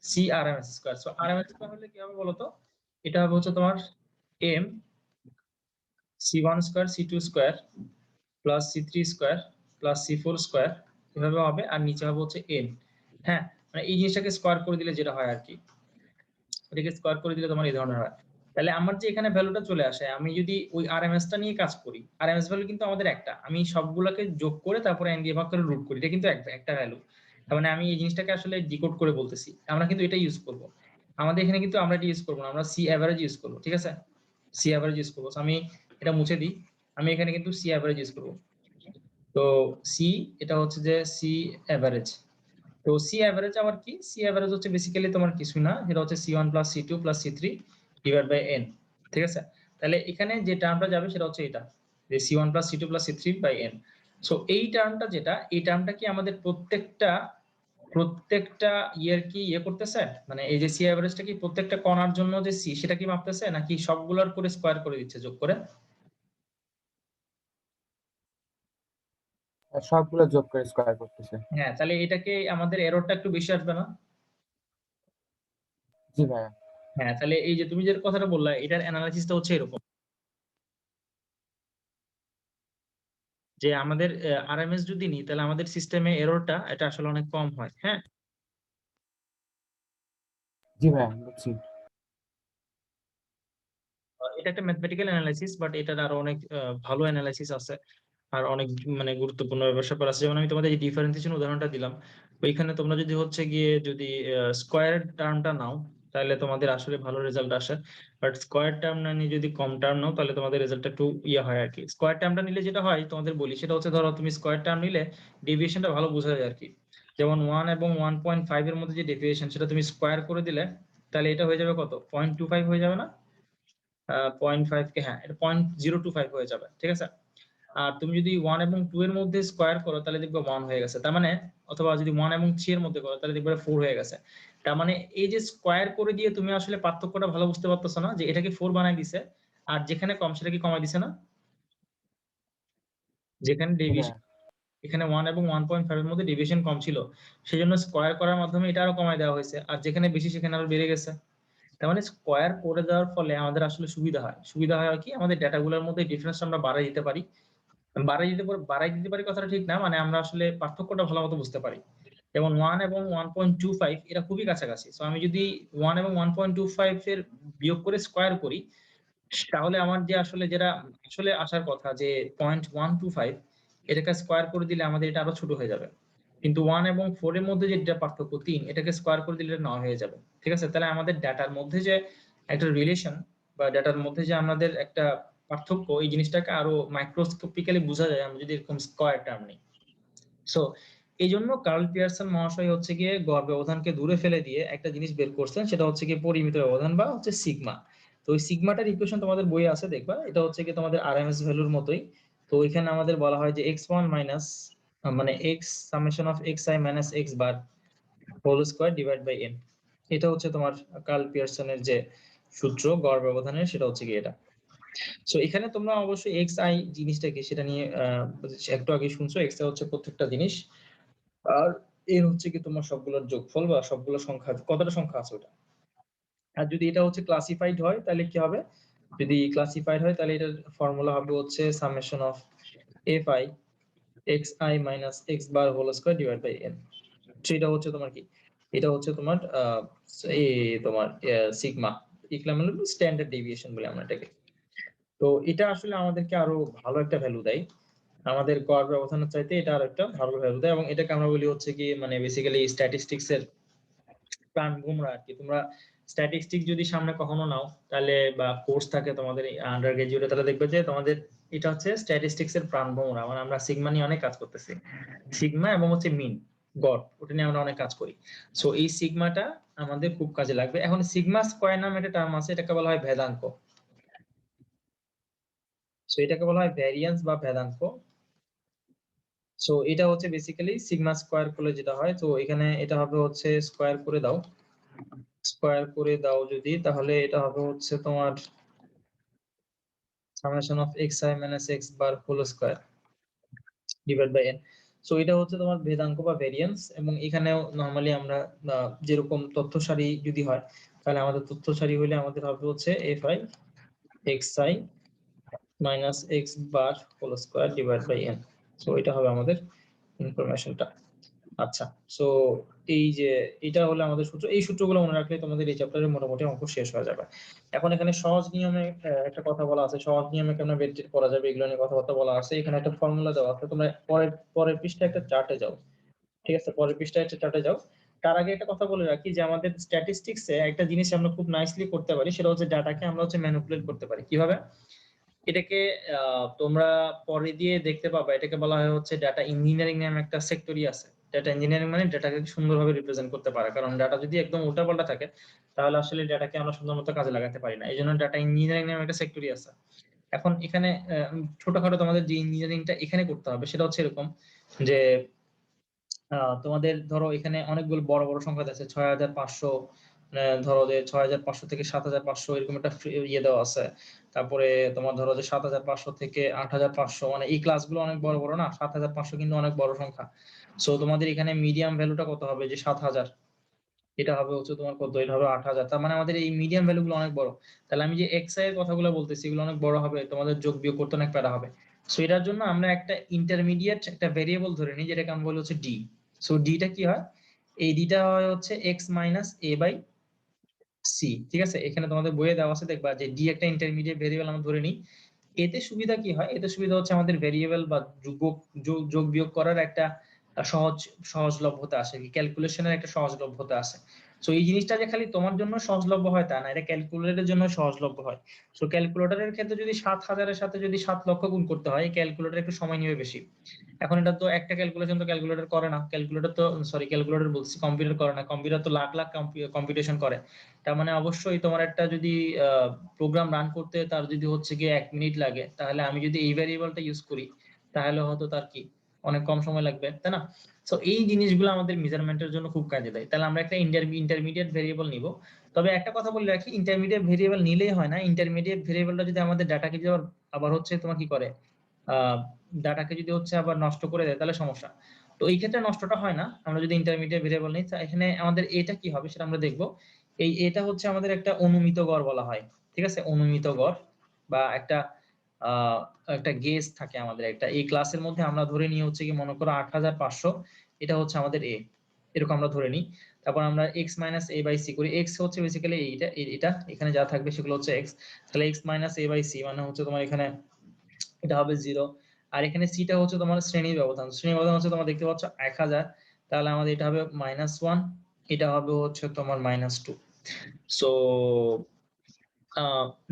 C R M S square. So R M S square হলে কি হবে বলতো, এটা হবে হচ্ছে তোমার এম সি1 স্কয়ার সি2 স্কয়ার প্লাস সি3 স্কয়ার প্লাস সি4 স্কয়ার, এভাবে হবে। আর নিচে হবে হচ্ছে এন। হ্যাঁ, মানে এই জিনিসটাকে স্কয়ার করে দিলে যেটা হয় আর কি, এটাকে স্কয়ার করে দিলে তোমার এই ধরনের হয়। তাহলে আমার যে এখানে ভ্যালুটা চলে আসে, আমি যদি ওই আরএমএস টা নিয়ে কাজ করি, আরএমএস ভ্যালু কিন্তু আমাদের একটা, আমি সবগুলোকে যোগ করে তারপরে এন দিয়ে ভাগ করে রুট করি, এটা কিন্তু একটা ভ্যালু। তার মানে আমি এই জিনিসটাকে আসলে ডিকোড করে বলতেছি, আমরা কিন্তু এটা ইউজ করব। আমাদের এখানে কিন্তু আমরা এটা ইউজ করবো না, আমরা সি অ্যাভারেজ ইউজ করবো, ঠিক আছে? সি অ্যাভারেজ ইউজ করবো। So আমি এটা মুছে দিই, আমি এখানে কিন্তু সি অ্যাভারেজ ইউজ করবো। তো সি, এটা হচ্ছে যে সি অ্যাভারেজ। তো সি অ্যাভারেজ আবার কি? সি অ্যাভারেজ হচ্ছে বেসিক্যালি তোমার কিছু না, এটা হচ্ছে সি1 প্লাস সি2 প্লাস সি3 ডিভাইড বাই এন, ঠিক আছে? তাহলে এখানে যে টার্মটা যাবে সেটা হচ্ছে এটা, যে সি1 প্লাস সি2 প্লাস সি3 বাই এন। সো এই টার্মটা যেটা, এই টার্মটা কি আমাদের প্রত্যেকটা ইয়ার কি ইয়ে করতেছে, মানে এই যে সি অ্যাভারেজটা কি প্রত্যেকটা কণার জন্য যে সি সেটা কি মাপতেছে, নাকি সবগুলোর করে স্কয়ার করে দিচ্ছে যোগ করে? আর সবগুলো যোগ করে স্কোয়ার করতেছে। হ্যাঁ, তাহলে এটাকে আমাদের এররটা একটু বেশি আসবে না? জি ভাইয়া। হ্যাঁ, তাহলে এই যে তুমি যে কথাটা বললা, এটার অ্যানালাইসিসটা হচ্ছে এরকম যে আমাদের আরএমএস যদি নিই তাহলে আমাদের সিস্টেমে এররটা এটা আসলে অনেক কম হয়। হ্যাঁ, জি ভাইয়া, বুঝছি। এটা একটা ম্যাথমেটিক্যাল অ্যানালাইসিস, বাট এটার আরো অনেক ভালো অ্যানালাইসিস আছে। আর অনেক মানে গুরুত্বপূর্ণ ব্যাপার আছে, যেমন আমি তোমাদের এই ডিফারেন্সিয়েশন উদাহরণটা দিলাম। ওইখানে তোমরা যদি হচ্ছে গিয়ে যদি স্কয়ার টার্মটা নাও তাহলে তোমাদের আসলে ভালো রেজাল্ট আসে। বাট স্কয়ার টার্ম না নিয়ে যদি কম টার্ম নাও তাহলে তোমাদের রেজাল্টটা একটু ইয়ে হয় আর কি। স্কয়ার টার্মটা নিলে যেটা হয় তোমাদের বলি, সেটা হচ্ছে ধরো তুমি স্কয়ার টার্ম নিলে ডেভিয়েশনটা ভালো বোঝা যায় আর কি। যেমন 1 এবং 1.5 এর মধ্যে যে ডেভিয়েশন সেটা তুমি স্কয়ার করে দিলে তাহলে এটা হয়ে যাবে কত, 0.25 হয়ে যাবে না? 0.5 কে, হ্যাঁ, এটা 0.025 হয়ে যাবে, ঠিক আছে? আর তুমি যদি 1 এবং 2 এর মধ্যে স্কয়ার করো তাহলে দেখবে 1 হয়ে গেছে, তার মানে, অথবা যদি 1 এবং 3 এর মধ্যে করো তাহলে দেখবে 4 হয়ে গেছে। তার মানে এই যে স্কয়ার করে দিয়ে তুমি আসলে পার্থক্যটা ভালো বুঝতে পারতেছো না, যে এটাকে 4 বানাই দিছে আর যেখানে কম সেটা কি কমাই দিছে না? যেখানে জি ভাইয়া। ডেভিয়েশন, এখানে 1 এবং 1.5 এর মধ্যে ডেভিয়েশন কম ছিল, সেজন্য স্কয়ার করার মাধ্যমে এটা আরো কমায় দেওয়া হয়েছে, আর যেখানে বেশি সেখানে আরো বেড়ে গেছে। তার মানে স্কয়ার করে দেওয়ার ফলে আমাদের আসলে সুবিধা হয় কি, আমাদের ডেটাগুলোর মধ্যে ডিফারেন্স আমরা বাড়াই দিতে পারি। বাড়াই দিতে পারি কথাটা ঠিক না, মানে আমরা আসলে পার্থক্যটা ভালো মতো বুঝতে পারি। যেমন 1 এবং 1.25 এটা খুবই কাছাকাছি, সো আমি যদি 1 এবং 1.25 এর বিয়োগ করে স্কয়ার করি, তাহলে আমার যে আসলে যেটা আসলে আসার কথা যে 0.125, এটাকে স্কয়ার করে দিলে আমাদের এটা আরো ছোট হয়ে যাবে। কিন্তু 1 এবং 4 এর মধ্যে যেটা পার্থক্য 3, এটাকে স্কয়ার করে দিলে এটা 9 হয়ে যাবে, ঠিক আছে? তাহলে আমাদের ডাটার মধ্যে যে একটা রিলেশন বা ডাটার মধ্যে যে আমাদের একটা পার্থক্য, এই জিনিসটাকে আরো মাইক্রোস্কোপিক্যালি বোঝা যায় আমরা যদি এরকম স্কয়ার টার্ম নিই। সো এই জন্য কার্ল পিয়ারসন মহাশয় হচ্ছে গিয়ে গড় ব্যবধানকে দূরে ফেলে দিয়ে একটা জিনিস বের করছেন, সেটা হচ্ছে গিয়ে পরিমিত ব্যবধান বা হচ্ছে সিগমা। তো ওই সিগমাটার ইকুয়েশন তোমাদের বইয়ে আছে, দেখবা, এটা হচ্ছে গিয়ে তোমাদের আরএমএস ভ্যালুর মতোই। তো ওইখানে আমাদের বলা হয় যে x1 মাইনাস, মানে x summation of xi minus x bar whole square divide by n। এটা হচ্ছে তোমার কার্ল পিয়ারসনের যে সূত্র গড় ব্যবধানের, সেটা হচ্ছে কি এটা। সো এখানে তোমরা অবশ্যই এক্স আই জিনিসটা কি সেটা নিয়ে একটু আগে শুনছো, এক্স আই হচ্ছে প্রত্যেকটা জিনিস, আর এর হচ্ছে কি তোমার সবগুলোর যোগফল বা সবগুলো সংখ্যা, কতটা সংখ্যা আছে ওটা। আর যদি এটা হচ্ছে ক্লাসিফাইড হয় তাহলে কি হবে, যদি ক্লাসিফাইড হয় তাহলে এটার ফর্মুলা হবে হচ্ছে summation of F I xi minus x bar whole square divided by n। সেটা হচ্ছে তোমার কি, এটা হচ্ছে তোমার এই তোমার সিগমা, ইকুয়াল মানে স্ট্যান্ডার্ড ডেভিয়েশন বলে আমরা এটাকে। তো এটা আসলে আমাদেরকে আরো ভালো একটা ভ্যালু দেয়, আমাদের গড় ব্যবধানের চাইতে এটা আরো একটা ভালো ভ্যালু দেয়, এবং এটাকে আমরা বলি হচ্ছে কি মানে বেসিক্যালি স্ট্যাটিস্টিক্স এর প্রাণভোমরা আর কি। তোমরা স্ট্যাটিস্টিক্স যদি সামনে কখনো নাও তাহলে, বা কোর্স থাকে তোমাদের আন্ডার গ্রাজুয়েটে, তাহলে দেখবে যে তোমাদের এটা হচ্ছে স্ট্যাটিস্টিক্স এর প্রাণভোমরা। মানে আমরা সিগমা নিয়ে অনেক কাজ করতেছি, সিগমা এবং হচ্ছে মিন, গড়, ওটা নিয়ে আমরা অনেক কাজ করি। সো এই সিগমাটা আমাদের খুব কাজে লাগবে। এখন সিগমা স্কয়ার নামে একটা টার্ম আছে, এটাকে বলা হয় ভেদাঙ্ক। সো এটাকে বলা হয় ভ্যারিয়েন্স বা ভেদাঙ্ক। সো এটা হচ্ছে বেসিক্যালি সিগমা স্কয়ার করলে যেটা হয়, তো এখানে এটা হবে হচ্ছে স্কয়ার করে দাও, স্কয়ার করে দাও যদি, তাহলে এটা হবে হচ্ছে তোমার summation of xi minus x bar whole square divided by n। So এটা হচ্ছে তোমার ভেদাঙ্ক বা ভেরিয়েন্স, এবং এখানেও নরমালি আমরা যেরকম তথ্য সারি যদি হয়, তাহলে আমাদের তথ্য সারি হলে আমাদের হবে হচ্ছে fi xi minus x bar whole square divided by n। So এটা হবে আমাদের ইনফরমেশনটা। আচ্ছা, সো এই যে এটা হলো আমাদের সূত্র, এই সূত্রগুলো মনে রাখলে তোমাদের এই চ্যাপ্টারের মোটামুটি অঙ্ক শেষ হয়ে যাবে। এখন এখানে সহজ নিয়মে একটা কথা বলা আছে, সহজ নিয়মে কেমন বের করা যাবে এগুলো নিয়ে কথাবার্তা বলা আছে। এখানে একটা ফর্মুলা দেওয়া আছে, তোমরা পরের পৃষ্ঠায় একটা চার্টে যাও, ঠিক আছে, পরের পৃষ্ঠায় একটা চার্টে যাও। তার আগে একটা কথা বলে রাখি যে আমাদের স্ট্যাটিস্টিক্সে একটা জিনিস আমরা খুব নাইসলি করতে পারি, সেটা হচ্ছে ডাটাকে আমরা হচ্ছে ম্যানিপুলেট করতে পারি। কিভাবে? এটাকে তোমরা পরে দিয়ে দেখতে পাবা, এটাকে বলা হয় হচ্ছে ডাটা ইঞ্জিনিয়ারিং নামে একটা সেক্টরই আছে। ডাটা ইঞ্জিনিয়ারিং মানে ডাটাকে সুন্দরভাবে রিপ্রেজেন্ট করতে পারা, কারণ ডাটা যদি একদম উল্টাপাল্টা থাকে তাহলে আসলে ডাটাকে আমরা সুন্দর মতো কাজে লাগাতে পারি না। এই জন্য ডাটা ইঞ্জিনিয়ারিং নামে একটা সেক্টরই আছে। এখন এখানে ছোটখাটো তোমাদের যে ইঞ্জিনিয়ারিংটা এখানে করতে হবে সেটা হচ্ছে এরকম যে তোমাদের ধরো এখানে অনেকগুলো বড় বড় সংখ্যা আছে, 6500, ধরো যে 6500 থেকে 7500 এরকম একটা ইয়ে দেওয়া আছে। তারপরে তোমার ধরো যে 7500 থেকে 8500, মানে এই ক্লাসগুলো অনেক বড় বড় না, 7500 কিন্তু অনেক বড় সংখ্যা। সো তোমাদের এখানে মিডিয়াম ভ্যালুটা কত হবে, যে 7000, এটা হবে হচ্ছে তোমার কত, এটা হবে 8000। তার মানে আমাদের এই মিডিয়াম ভ্যালু গুলো অনেক বড়। তাহলে আমি যে এক্স আই এর কথাগুলো বলতেছি এগুলো অনেক বড় হবে, তোমাদের যোগ বিয়োগ করতে অনেক প্যারা হবে। সো এটার জন্য আমরা একটা ইন্টারমিডিয়েট একটা ভেরিয়েবল ধরে নিই, যেটাকে আমরা বলি হচ্ছে ডি। সো ডিটা কি হয়, এই ডিটা হয় হচ্ছে X minus A by C. ঠিক আছে, এখানে তোমাদের বইয়ে দেওয়া আছে, দেখবা যে ডি একটা ইন্টারমিডিয়েট ভেরিয়েবল আমরা ধরে নিই। এতে সুবিধা কি হয়, এতে সুবিধা হচ্ছে আমাদের ভেরিয়েবল বা যোগ বিয়োগ করার একটা সহজলভ্যতা আসে, কি ক্যালকুলেশনের একটা সহজলভ্যতা আসে। সো এই জিনিসটা যে খালি তোমার জন্য সহজলভ্য হয় তা না, এটা ক্যালকুলেটরের জন্য সহজলভ্য হয়। সো ক্যালকুলেটরের ক্ষেত্রে যদি 7000-এর সাথে যদি 7 লক্ষ গুণ করতে হয়, ক্যালকুলেটর একটু সময় নেবে বেশি। এখন এটা তো একটা ক্যালকুলেশন তো ক্যালকুলেটর করে না, ক্যালকুলেটর তো সরি ক্যালকুলেটর বলছি, কম্পিউটার করে না, কম্পিউটার তো লাখ লাখ কম্পিউটেশন করে। তার মানে অবশ্যই তোমার একটা যদি প্রোগ্রাম রান করতে তার যদি হচ্ছে গিয়ে 1 মিনিট লাগে, তাহলে আমি যদি এই ভ্যারিয়েবলটা ইউজ করি তাহলে হয়তো তার কি অনেক কম সময় লাগবে, তাই না? সো এই জিনিসগুলো আমাদের মেজারমেন্টের জন্য খুব কাজে দেয়। তাহলে আমরা একটা ইন্টারমিডিয়েট ভেরিয়েবল নিব। তবে একটা কথা বলে রাখি, ইন্টারমিডিয়েট ভেরিয়েবল নিলেই হয় না, ইন্টারমিডিয়েট ভেরিয়েবলটা যদি আমাদের ডাটাকে যদি আবার হচ্ছে তোমার কি করে, ডাটাকে যদি হচ্ছে আবার নষ্ট করে দেয় তাহলে সমস্যা। তো এই ক্ষেত্রে নষ্টটা হয় না, আমরা যদি ইন্টারমিডিয়েট ভেরিয়েবল নিই। এখানে আমাদের এটা কি হবে সেটা আমরা দেখবো। এটা হচ্ছে আমাদের একটা অনুমিত গড় বলা হয়, ঠিক আছে, অনুমিত গড় বা একটা আহ একটা গেজ থাকে আমাদের একটা। এই ক্লাসের মধ্যে আমরা ধরে নিয়ে হচ্ছে কি, মনে করো 8500, এটা হচ্ছে আমাদের এ, এরকম আমরা ধরে নিই। তারপর আমরা X minus A by C করি, এক্স হচ্ছে বেসিক্যালি এটা এখানে যা থাকবে সেগুলো হচ্ছে এক্স। তাহলে X minus A by C মানে হচ্ছে তোমার এখানে এটা হবে 0। আর এখানে সিটা হচ্ছে তোমার শ্রেণীর ব্যবধান, শ্রেণীর ব্যবধান হচ্ছে তোমার দেখতে পাচ্ছ 1000। তাহলে আমাদের এটা হবে -1, এটা হবে হচ্ছে তোমার -2। সো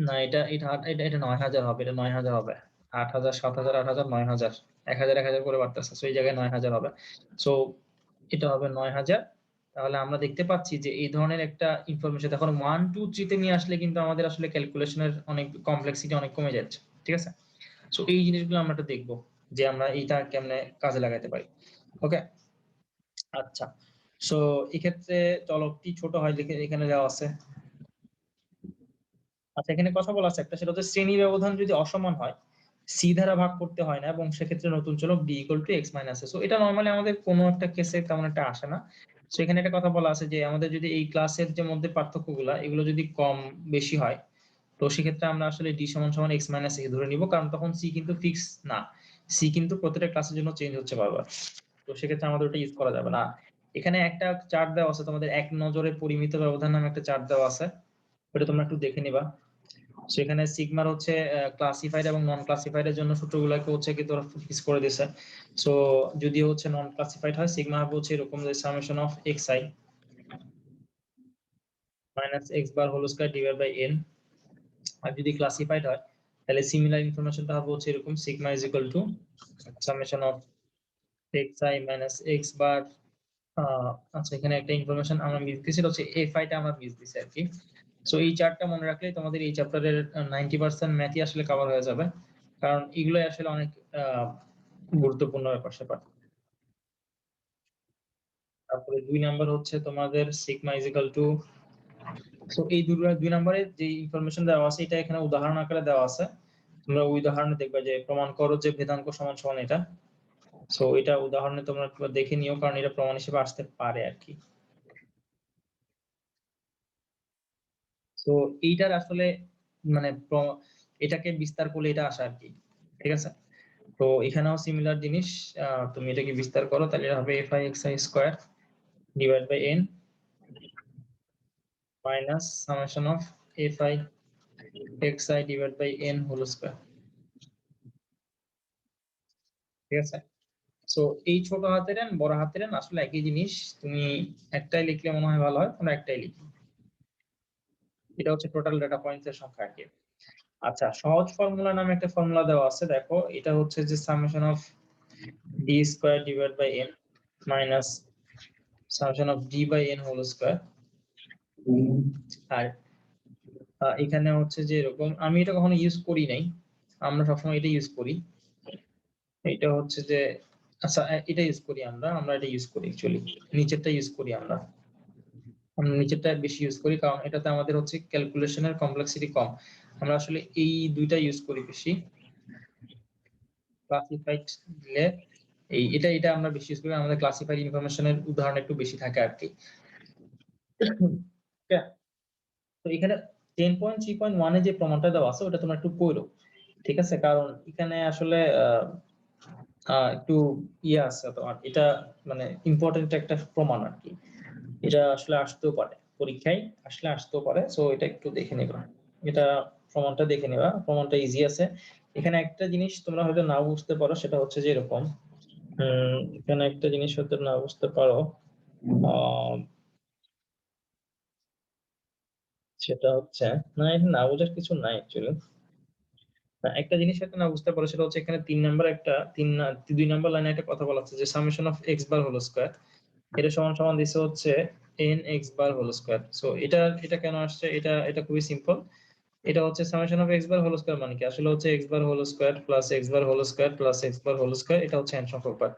না, এটা এটা এটা এটা 9000 হবে, এটা 9000 হবে। 8000, 7000, 8000, 9000, 1000 1000 করে বাড়তেছে, সো এই জায়গায় 9000 হবে। সো এটা হবে 9000। তাহলে আমরা দেখতে পাচ্ছি যে এই ধরনের একটা ইনফরমেশন এখন 1 2 3 তে নিয়ে আসলে কিন্তু আমাদের আসলে ক্যালকুলেশনের অনেক কমপ্লেক্সিটি অনেক কমে যাচ্ছে, ঠিক আছে। সো এই জিনিসগুলো আমরা একটু দেখবো যে আমরা এইটা কেমনে কাজে লাগাতে পারি। ওকে, আচ্ছা। সো এক্ষেত্রে চলকটি ছোট হয় লিখে এখানে দেওয়া আছে। আচ্ছা, এখানে কথা বলা আছে একটা, সেটা হচ্ছে শ্রেণী ব্যবধান যদি অসমান হয়, সি দ্বারা ভাগ করতে হয় না, এবং সেক্ষেত্রে নতুন চলক D equal to x minus A. So এটা নরমালি আমাদের কোনো একটা কেসে তেমন একটা আসে না। সো এখানে একটা কথা বলা আছে যে আমাদের যদি এই ক্লাসের যে মধ্যে পার্থক্যগুলা এগুলো যদি কম বেশি হয়, তো সেক্ষেত্রে আমরা আসলে ডি সমান সমান এক্স মাইনাস এ ধরে নিব, কারণ তখন সি কিন্তু ফিক্স না। সি কিন্তু প্রত্যেকটা ক্লাসের জন্য চেঞ্জ হচ্ছে বারবার, তো সেক্ষেত্রে আমাদের ওটা ইউজ করা যাবে না। এখানে একটা চার্ট দেওয়া আছে তোমাদের, এক নজরে পরিমিত ব্যবধান নামে একটা চার্ট দেওয়া আছে, ওটা তোমরা একটু দেখে নিবা। সেখানে সিগমার হচ্ছে ক্লাসিফাইড এবং নন ক্লাসিফাইড এর জন্য সূত্রগুলোকে হচ্ছে কি তোরা ফিক্স করে দিয়েছে। সো যদি হচ্ছে নন ক্লাসিফাইড হয় সিগমা হবে হচ্ছে এরকম যে summation of x I minus x bar whole square divide by n. আর যদি ক্লাসিফাইড হয় তাহলে সিমিলার ইনফরমেশনটা হবে হচ্ছে এরকম, sigma is equal to summation of x I minus x bar. আচ্ছা এখানে একটা ইনফরমেশন আমরা মিস দিয়েছিল, হচ্ছে এফ আইটা আমরা মিস দিয়েছি আর কি। সো এই চার্টটা মনে রাখলে তোমাদের এই চ্যাপ্টারের 90% ম্যাথই আসলে কভার হয়ে যাবে, কারণ এগুলোই আসলে অনেক গুরুত্বপূর্ণ ব্যাপার স্যাপার। তারপরে 2 নাম্বার হচ্ছে তোমাদের sigma is equal two, so এই 2 নম্বরে যে ইনফরমেশন দেওয়া আছে এটা এখানে উদাহরণ আকারে দেওয়া আছে, তোমরা ওই উদাহরণে দেখবে যে প্রমাণ করো যে ভেদাঙ্ক সমান সমান এটা। সো এটা উদাহরণে তোমরা একটু দেখে নিও, কারণ এটা প্রমাণ হিসেবে আসতে পারে আর কি। তো এইটার আসলে মানে এটাকে বিস্তার করলে এটা আসে আর কি, ঠিক আছে। তো এখানেও সিমিলার জিনিস, তুমি এটাকে বিস্তার করো তাহলে এটা হবে F I X I square divide by N minus summation of F I X I divide by N whole square, ঠিক আছে। সো এই ছোট হাতের এন বড় হাতের এন আসলে একই জিনিস, তুমি একটাই লিখলে মনে হয় ভালো হয়, তোমরা একটাই লিখি। এটা হচ্ছে টোটাল ডাটা পয়েন্টস এর সংখ্যা আর কি। আচ্ছা সহজ ফর্মুলা নামে একটা ফর্মুলা দেওয়া আছে, দেখো এটা হচ্ছে যে summation of d square divide by N minus summation of d by N whole square. আর এখানে হচ্ছে যে এরকম, আমি এটা কখনো ইউজ করি নাই, আমরা সবসময় এটা ইউজ করি। এটা হচ্ছে যে আচ্ছা এটা ইউজ করি আমরা এটা ইউজ করি অ্যাকচুয়ালি, নিচেরটা ইউজ করি আমরা নিচেরটা বেশি ইউজ করি, কারণ এটাতে আমাদের হচ্ছে ক্যালকুলেশনের কমপ্লেক্সিটি কম। আমরা আসলে এই দুইটা ইউজ করি বেশি। ক্লাসিফাইড দিলে এটা এটা আমরা বেশি ইউজ করি, আমাদের ক্লাসিফাইড ইনফরমেশনের উদাহরণ একটু বেশি থাকে আর কি। তো এখানে 10.3.1 এ যে প্রমাণটা দেওয়া আছে ওটা তোমরা একটু পড়ো, ঠিক আছে, কারণ এখানে আসলে একটু ইয়ে আছে তোমার, এটা মানে ইম্পর্টেন্ট একটা প্রমাণ আর কি, এটা আসলে আসতেও পারে পরীক্ষায়, আসলে আসতেও পারে। সো এটা একটু দেখে নিবা, এটা প্রমাণটা দেখে নিবা, প্রমাণটা ইজি আছে। এখানে একটা জিনিস তোমরা হয়তো না বুঝতে পারো, সেটা হচ্ছে যে এরকম এখানে একটা জিনিস হয়তো না বুঝতে পারো, সেটা হচ্ছে না, এটা না বোঝার কিছু নাই অ্যাকচুয়ালি। একটা জিনিস হয়তো না বুঝতে পারো, সেটা হচ্ছে এখানে 3 নাম্বার একটা 2 নাম্বার লাইনে একটা কথা বলা আছে যে summation of X bar whole square, এটা সমান সমান দিছে হচ্ছে N X bar whole square. So এটা এটা কেন আসছে, এটা এটা খুবই সিম্পল। এটা হচ্ছে summation of X bar whole square মানে কি, আসলে হচ্ছে X bar whole square plus X bar whole square plus X bar whole square, এটা হচ্ছে n সংখ্যক বার,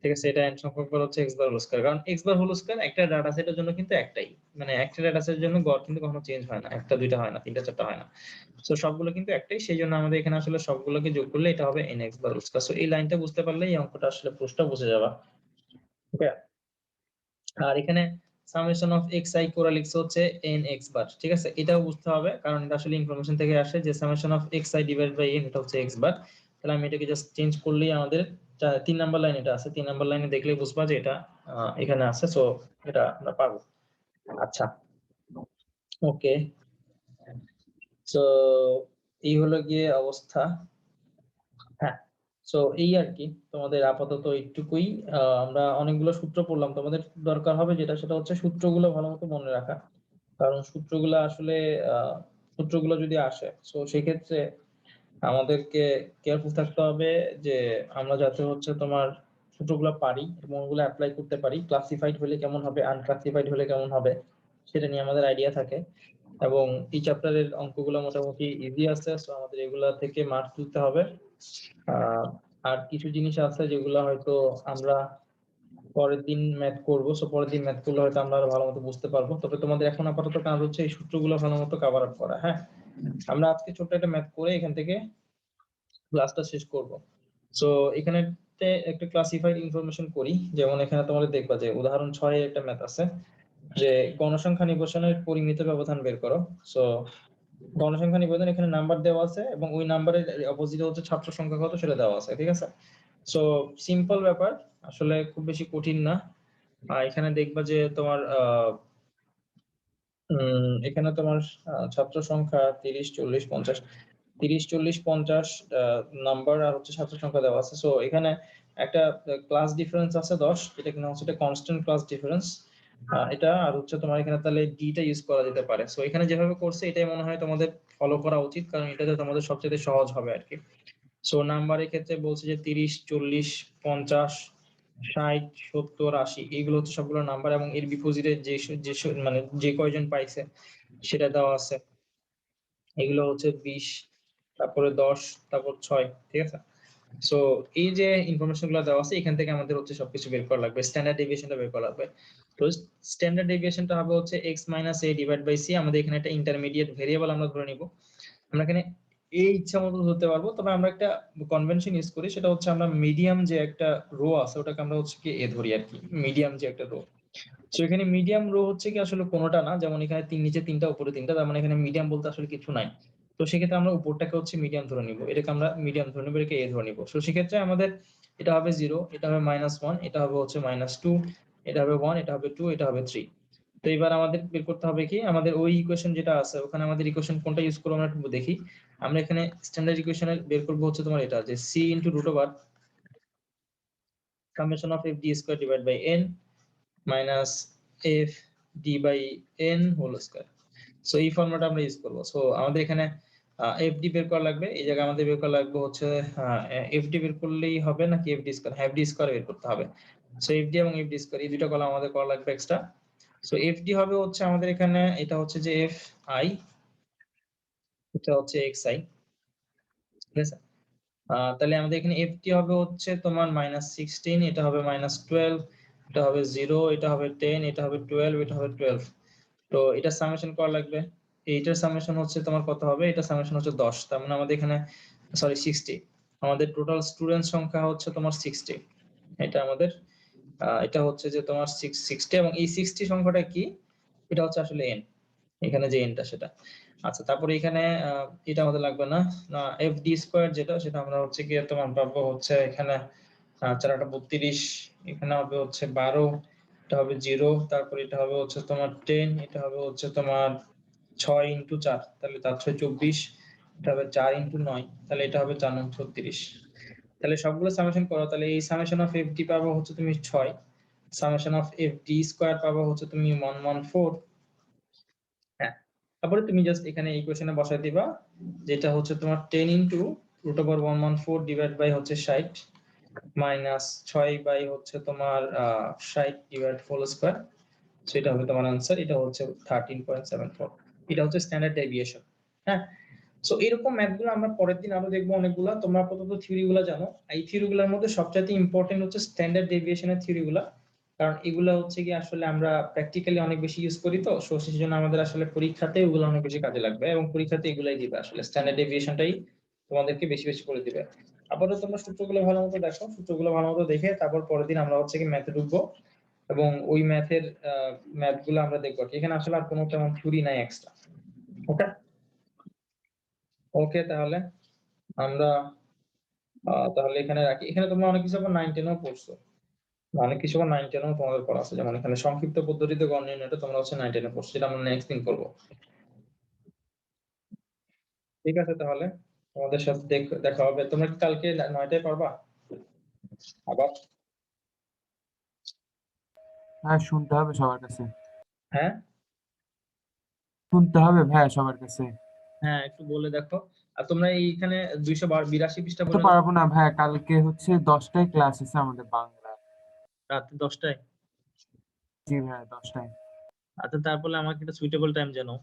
ঠিক আছে। এটা n সংখ্যক বার হচ্ছে এক্স বার হোল স্কয়ার, কারণ এক্স বার হোল স্কয়ার একটা ডাটা সেটের জন্য কিন্তু একটাই, মানে একটা ডাটা সেটের জন্য গড় কিন্তু কখনো চেঞ্জ হয় না, একটা দুইটা হয় না, তিনটা চারটা হয় না। সো সবগুলো কিন্তু একটাই, সেই জন্য আমাদের এখানে আসলে সবগুলোকে যোগ করলে এটা হবে n x bar whole square. So এই লাইনটা বুঝতে পারলে এই অঙ্কটা আসলে প্রশ্নটা বুঝে যাবে, ওকে। আর এখানে সামেশন অফ এক্স আই করে লিখছে হচ্ছে এন এক্স বার, ঠিক আছে, এটাও বুঝতে হবে কারণ এটা আসলে ইনফরমেশন থেকে আসে যে summation of x I divide by N, এটা হচ্ছে এক্স বার। তাহলে আমি এটাকে জাস্ট চেঞ্জ করলেই আমাদের 3 নাম্বার লাইন এটা আছে, 3 নাম্বার লাইনে দেখলেই বুঝবা যে এটা এখানে আছে। সো এটা আমরা পারবো। আচ্ছা ওকে, সো এই হলো গিয়ে অবস্থা। হ্যাঁ, সো এই আর কি, তোমাদের আপাতত এইটুকুই। আমরা অনেকগুলো সূত্র পড়লাম, তোমাদের দরকার হবে যেটা সেটা হচ্ছে সূত্রগুলো ভালো মতো মনে রাখা, কারণ সূত্রগুলো আসলে সূত্রগুলো যদি আসে তো সেক্ষেত্রে আমাদেরকে কেয়ারফুল থাকতে হবে যে আমরা যাতে হচ্ছে তোমার সূত্রগুলো পারি এবং ওগুলো অ্যাপ্লাই করতে পারি, ক্লাসিফাইড হলে কেমন হবে আনক্লাসিফাইড হলে কেমন হবে সেটা নিয়ে আমাদের আইডিয়া থাকে। এবং এই চ্যাপ্টারের অঙ্কগুলো মোটামুটি ইজি আছে, সো আমাদের এগুলা থেকে মার্ক তুলতে হবে। আর কিছু জিনিস আছে যেগুলো হয়তো আমরা পরের দিন ম্যাথ করবো, সো পরের দিন ম্যাথ করলে হয়তো আমরা আরো ভালো মতো বুঝতে পারবো। তবে তোমাদের এখন আপাতত কাজ হচ্ছে এই সূত্রগুলো ভালো মতো কভার আপ করা। হ্যাঁ, আমরা আজকে ছোট্ট একটা ম্যাথ করে এখান থেকে ক্লাসটা শেষ করব। সো এখানে একটা ক্লাসিফাইড ইনফরমেশন করি, যেমন এখানে তোমাদের দেখবা যে উদাহরণ 6 এর একটা ম্যাথ আছে যে গণসংখ্যা নির্বাচনের পরিমিত ব্যবধান বের করো। সো গণসংখ্যা নিবেদন এখানে নাম্বার দেওয়া আছে এবং ওই নাম্বারের অপোজিটে হচ্ছে ছাত্র সংখ্যা কত সেটা দেওয়া আছে, ঠিক আছে? সো সিম্পল ব্যাপার, আসলে খুব বেশি কঠিন না। এখানে দেখবা যে তোমার এখানে তোমার ছাত্র সংখ্যা 30 40 50 30 40 50 নাম্বার আর হচ্ছে ছাত্র সংখ্যা দেওয়া আছে। সো এখানে একটা ক্লাস ডিফারেন্স আছে 10, এটা কিনা হচ্ছে এটা কনস্ট্যান্ট ক্লাস ডিফারেন্স, এটা আর হচ্ছে তোমার এখানে তাহলে ডিটা ইউজ করা যেতে পারে। সো এখানে যেভাবে করছে এটাই মনে হয় তোমাদের ফলো করা উচিত, কারণ এটাতে তোমাদের সবচেয়ে সহজ হবে আর কি। সো নাম্বারের ক্ষেত্রে বলছে যে 30 40 50 60 70 80 এগুলো হচ্ছে সবগুলো নাম্বার এবং এর বিপরীতে যে মানে যে কয়জন পাইছে সেটা দেওয়া আছে। এগুলো হচ্ছে 20, তারপরে 10, তারপর 6, ঠিক আছে? সো এই যে ইনফরমেশন গুলো দেওয়া আছে এখান থেকে আমাদের হচ্ছে সবকিছু বের করা লাগবে, স্ট্যান্ডার্ড ডেভিয়েশনটা বের করা লাগবে। তো স্ট্যান্ডার্ড ডেভিয়েশনটা হবে হচ্ছে x - a divide by c। আমাদের এখানে একটা ইন্টারমিডিয়েট ভেরিয়েবল আমরা ধরে নিব। আমরা এখানে এই ইচ্ছা মতো ধরতে পারবো, তবে আমরা একটা কনভেনশন ইউজ করি, সেটা হচ্ছে আমরা মিডিয়াম যে একটা রো আছে ওটাকে আমরা হচ্ছে কি এ ধরি আর কি, মিডিয়াম যে একটা রো। সো এখানে মিডিয়াম রো হচ্ছে কি আসলে কোনোটা না, যেমন এখানে নিচে 3টা উপরে 3টা, তার মানে এখানে মিডিয়াম বলতে আসলে কিছু নাই। তো সেক্ষেত্রে আমরা উপরটাকে হচ্ছে মিডিয়াম ধরে নিব, এটাকে আমরা মিডিয়াম ধরে নিব, এটাকে এ ধরে নিব। সো সেক্ষেত্রে আমাদের এটা হবে 0, এটা হবে -1, এটা হবে হচ্ছে -2, এটা হবে 1, এটা হবে 2, এটা হবে 3। তো এবার আমাদের বের করতে হবে কি, আমাদের ওই ইকুয়েশন যেটা আছে ওখানে আমাদের ইকুয়েশন কোনটা ইউজ করব আমরা একটু দেখি। আমরা এখানে স্ট্যান্ডার্ড ইকুয়েশনে বের করব হচ্ছে তোমার এটা যে c * √(summation of f d square divided by n minus f d by n whole square। So এই ফর্মুলাটা আমরা ইউজ করব। সো আমাদের এখানে fd বের করা লাগবে, এই জায়গায় আমাদের বের করা লাগবে হচ্ছে fd বের করলেই হবে নাকি fd স্কয়ার, fd স্কয়ার বের করতে হবে। সো fd এবং fd স্কয়ার এই দুটো কলাম আমাদের করা লাগবে এক্সট্রা। সো fd হবে হচ্ছে আমাদের এখানে এটা হচ্ছে যে fi, এটা হচ্ছে xi, ঠিক আছে? তাহলে আমাদের এখানে ft হবে হচ্ছে তোমার -16, এটা হবে -12, এটা হবে 0, এটা হবে 10, এটা হবে 12, এটা হবে 12। তো এটা সামেশন করা লাগবে। এইটার সামেশন হচ্ছে তোমার কত হবে, এটা সামেশন হচ্ছে 10, তার মানে আমাদের এখানে সরি 60, আমাদের টোটাল স্টুডেন্ট সংখ্যা হচ্ছে তোমার 60। এটা আমাদের এটা হচ্ছে যে তোমার 60 এবং এই 60 সংখ্যাটা কি, এটা হচ্ছে আসলে n, এখানে যে nটা সেটা। আচ্ছা, তারপরে এখানে এটা আমাদের লাগবে না, fd স্কয়ার যেটা সেটা আমরা হচ্ছে কি তোমার পাবো হচ্ছে এখানে 4 * 32, এখানে হবে হচ্ছে 12, এটা হবে 0, তারপর এটা হবে হচ্ছে তোমার 10, এটা হবে হচ্ছে তোমার 6 * 4, তাহলে 4 × 6 = 24, এটা হবে 4 × 9, তাহলে এটা হবে 4 × 36। তাহলে সবগুলো সামেশন করো, তাহলে এই সামেশন অফ fd পাবো হচ্ছে তুমি 6, সামেশন অফ fd স্কয়ার পাবো হচ্ছে তুমি 114। হ্যাঁ, তারপরে তুমি জাস্ট এখানে ইকুয়েশনে বসাই দিবা, যেটা হচ্ছে তোমার 10 * √114 ডিভাইড বাই হচ্ছে 60 মাইনাস 6 বাই হচ্ছে তোমার 60 ডিভাইড হোল স্কয়ার। সো এটা হবে তোমার आंसर, এটা হচ্ছে 13.74, এটা হচ্ছে স্ট্যান্ডার্ড ডেভিয়েশন। হ্যাঁ, সো এরকম ম্যাথগুলো আমরা পরের দিন আরো দেখবো অনেকগুলা। তোমরা আপাতত থিওরিগুলো জানো, এই থিওরিগুলোর মধ্যে সবচেয়ে ইম্পর্টেন্ট হচ্ছে স্ট্যান্ডার্ড ডেভিয়েশনের থিওরিগুলো, কারণ এগুলো হচ্ছে কি আসলে আমরা প্র্যাকটিক্যালি অনেক বেশি ইউজ করি। তো সো সেজন্য আমাদের আসলে পরীক্ষাতে এগুলো অনেক বেশি কাজে লাগবে এবং পরীক্ষাতে এগুলাই দিবে, আসলে স্ট্যান্ডার্ড ডেভিয়েশনটাই তোমাদেরকে বেশি বেশি করে দিবে। আপাতত তোমরা সূত্রগুলো ভালো মতো দেখো, সূত্রগুলো ভালো মতো দেখে তারপর পরের দিন আমরা হচ্ছে কি ম্যাথে ঢুকবো এবং ওই ম্যাথের ম্যাথগুলো আমরা দেখবো। এখানে আসলে আর কোনো তেমন থিওরি নাই এক্সট্রা। ওকে ওকে, তাহলে আমরা তাহলে এখানে রাখি। এখানে তোমরা অনেক কিছু আবার 9 10 ও পড়ছো, অনেক কিছু আবার 9 10 ও তোমাদের পড়া আছে, যেমন এখানে সংক্ষিপ্ত পদ্ধতিতে গণ নির্ণয়টা তোমরা হচ্ছে 9 10 এ পড়ছো, যেটা আমরা নেক্সট দিন করবো। ঠিক আছে, তাহলে তোমাদের সাথে দেখা হবে। তোমরা কি কালকে 9টায় পারবা আবার? হ্যাঁ, শুনতে হবে সবার কাছে, হ্যাঁ শুনতে হবে ভাইয়া সবার কাছে। হ্যাঁ, একটু বলে দেখো। আর তোমরা এইখানে 282 পৃষ্ঠা তো পর্যন্ত পারবো না ভাইয়া, কালকে হচ্ছে 10টায় ক্লাস আছে আমাদের বাংলা। রাত 10টায়। জি ভাইয়া, 10টায়। আচ্ছা, তারপরে আমাকে একটা সুইটেবল টাইম জানাও।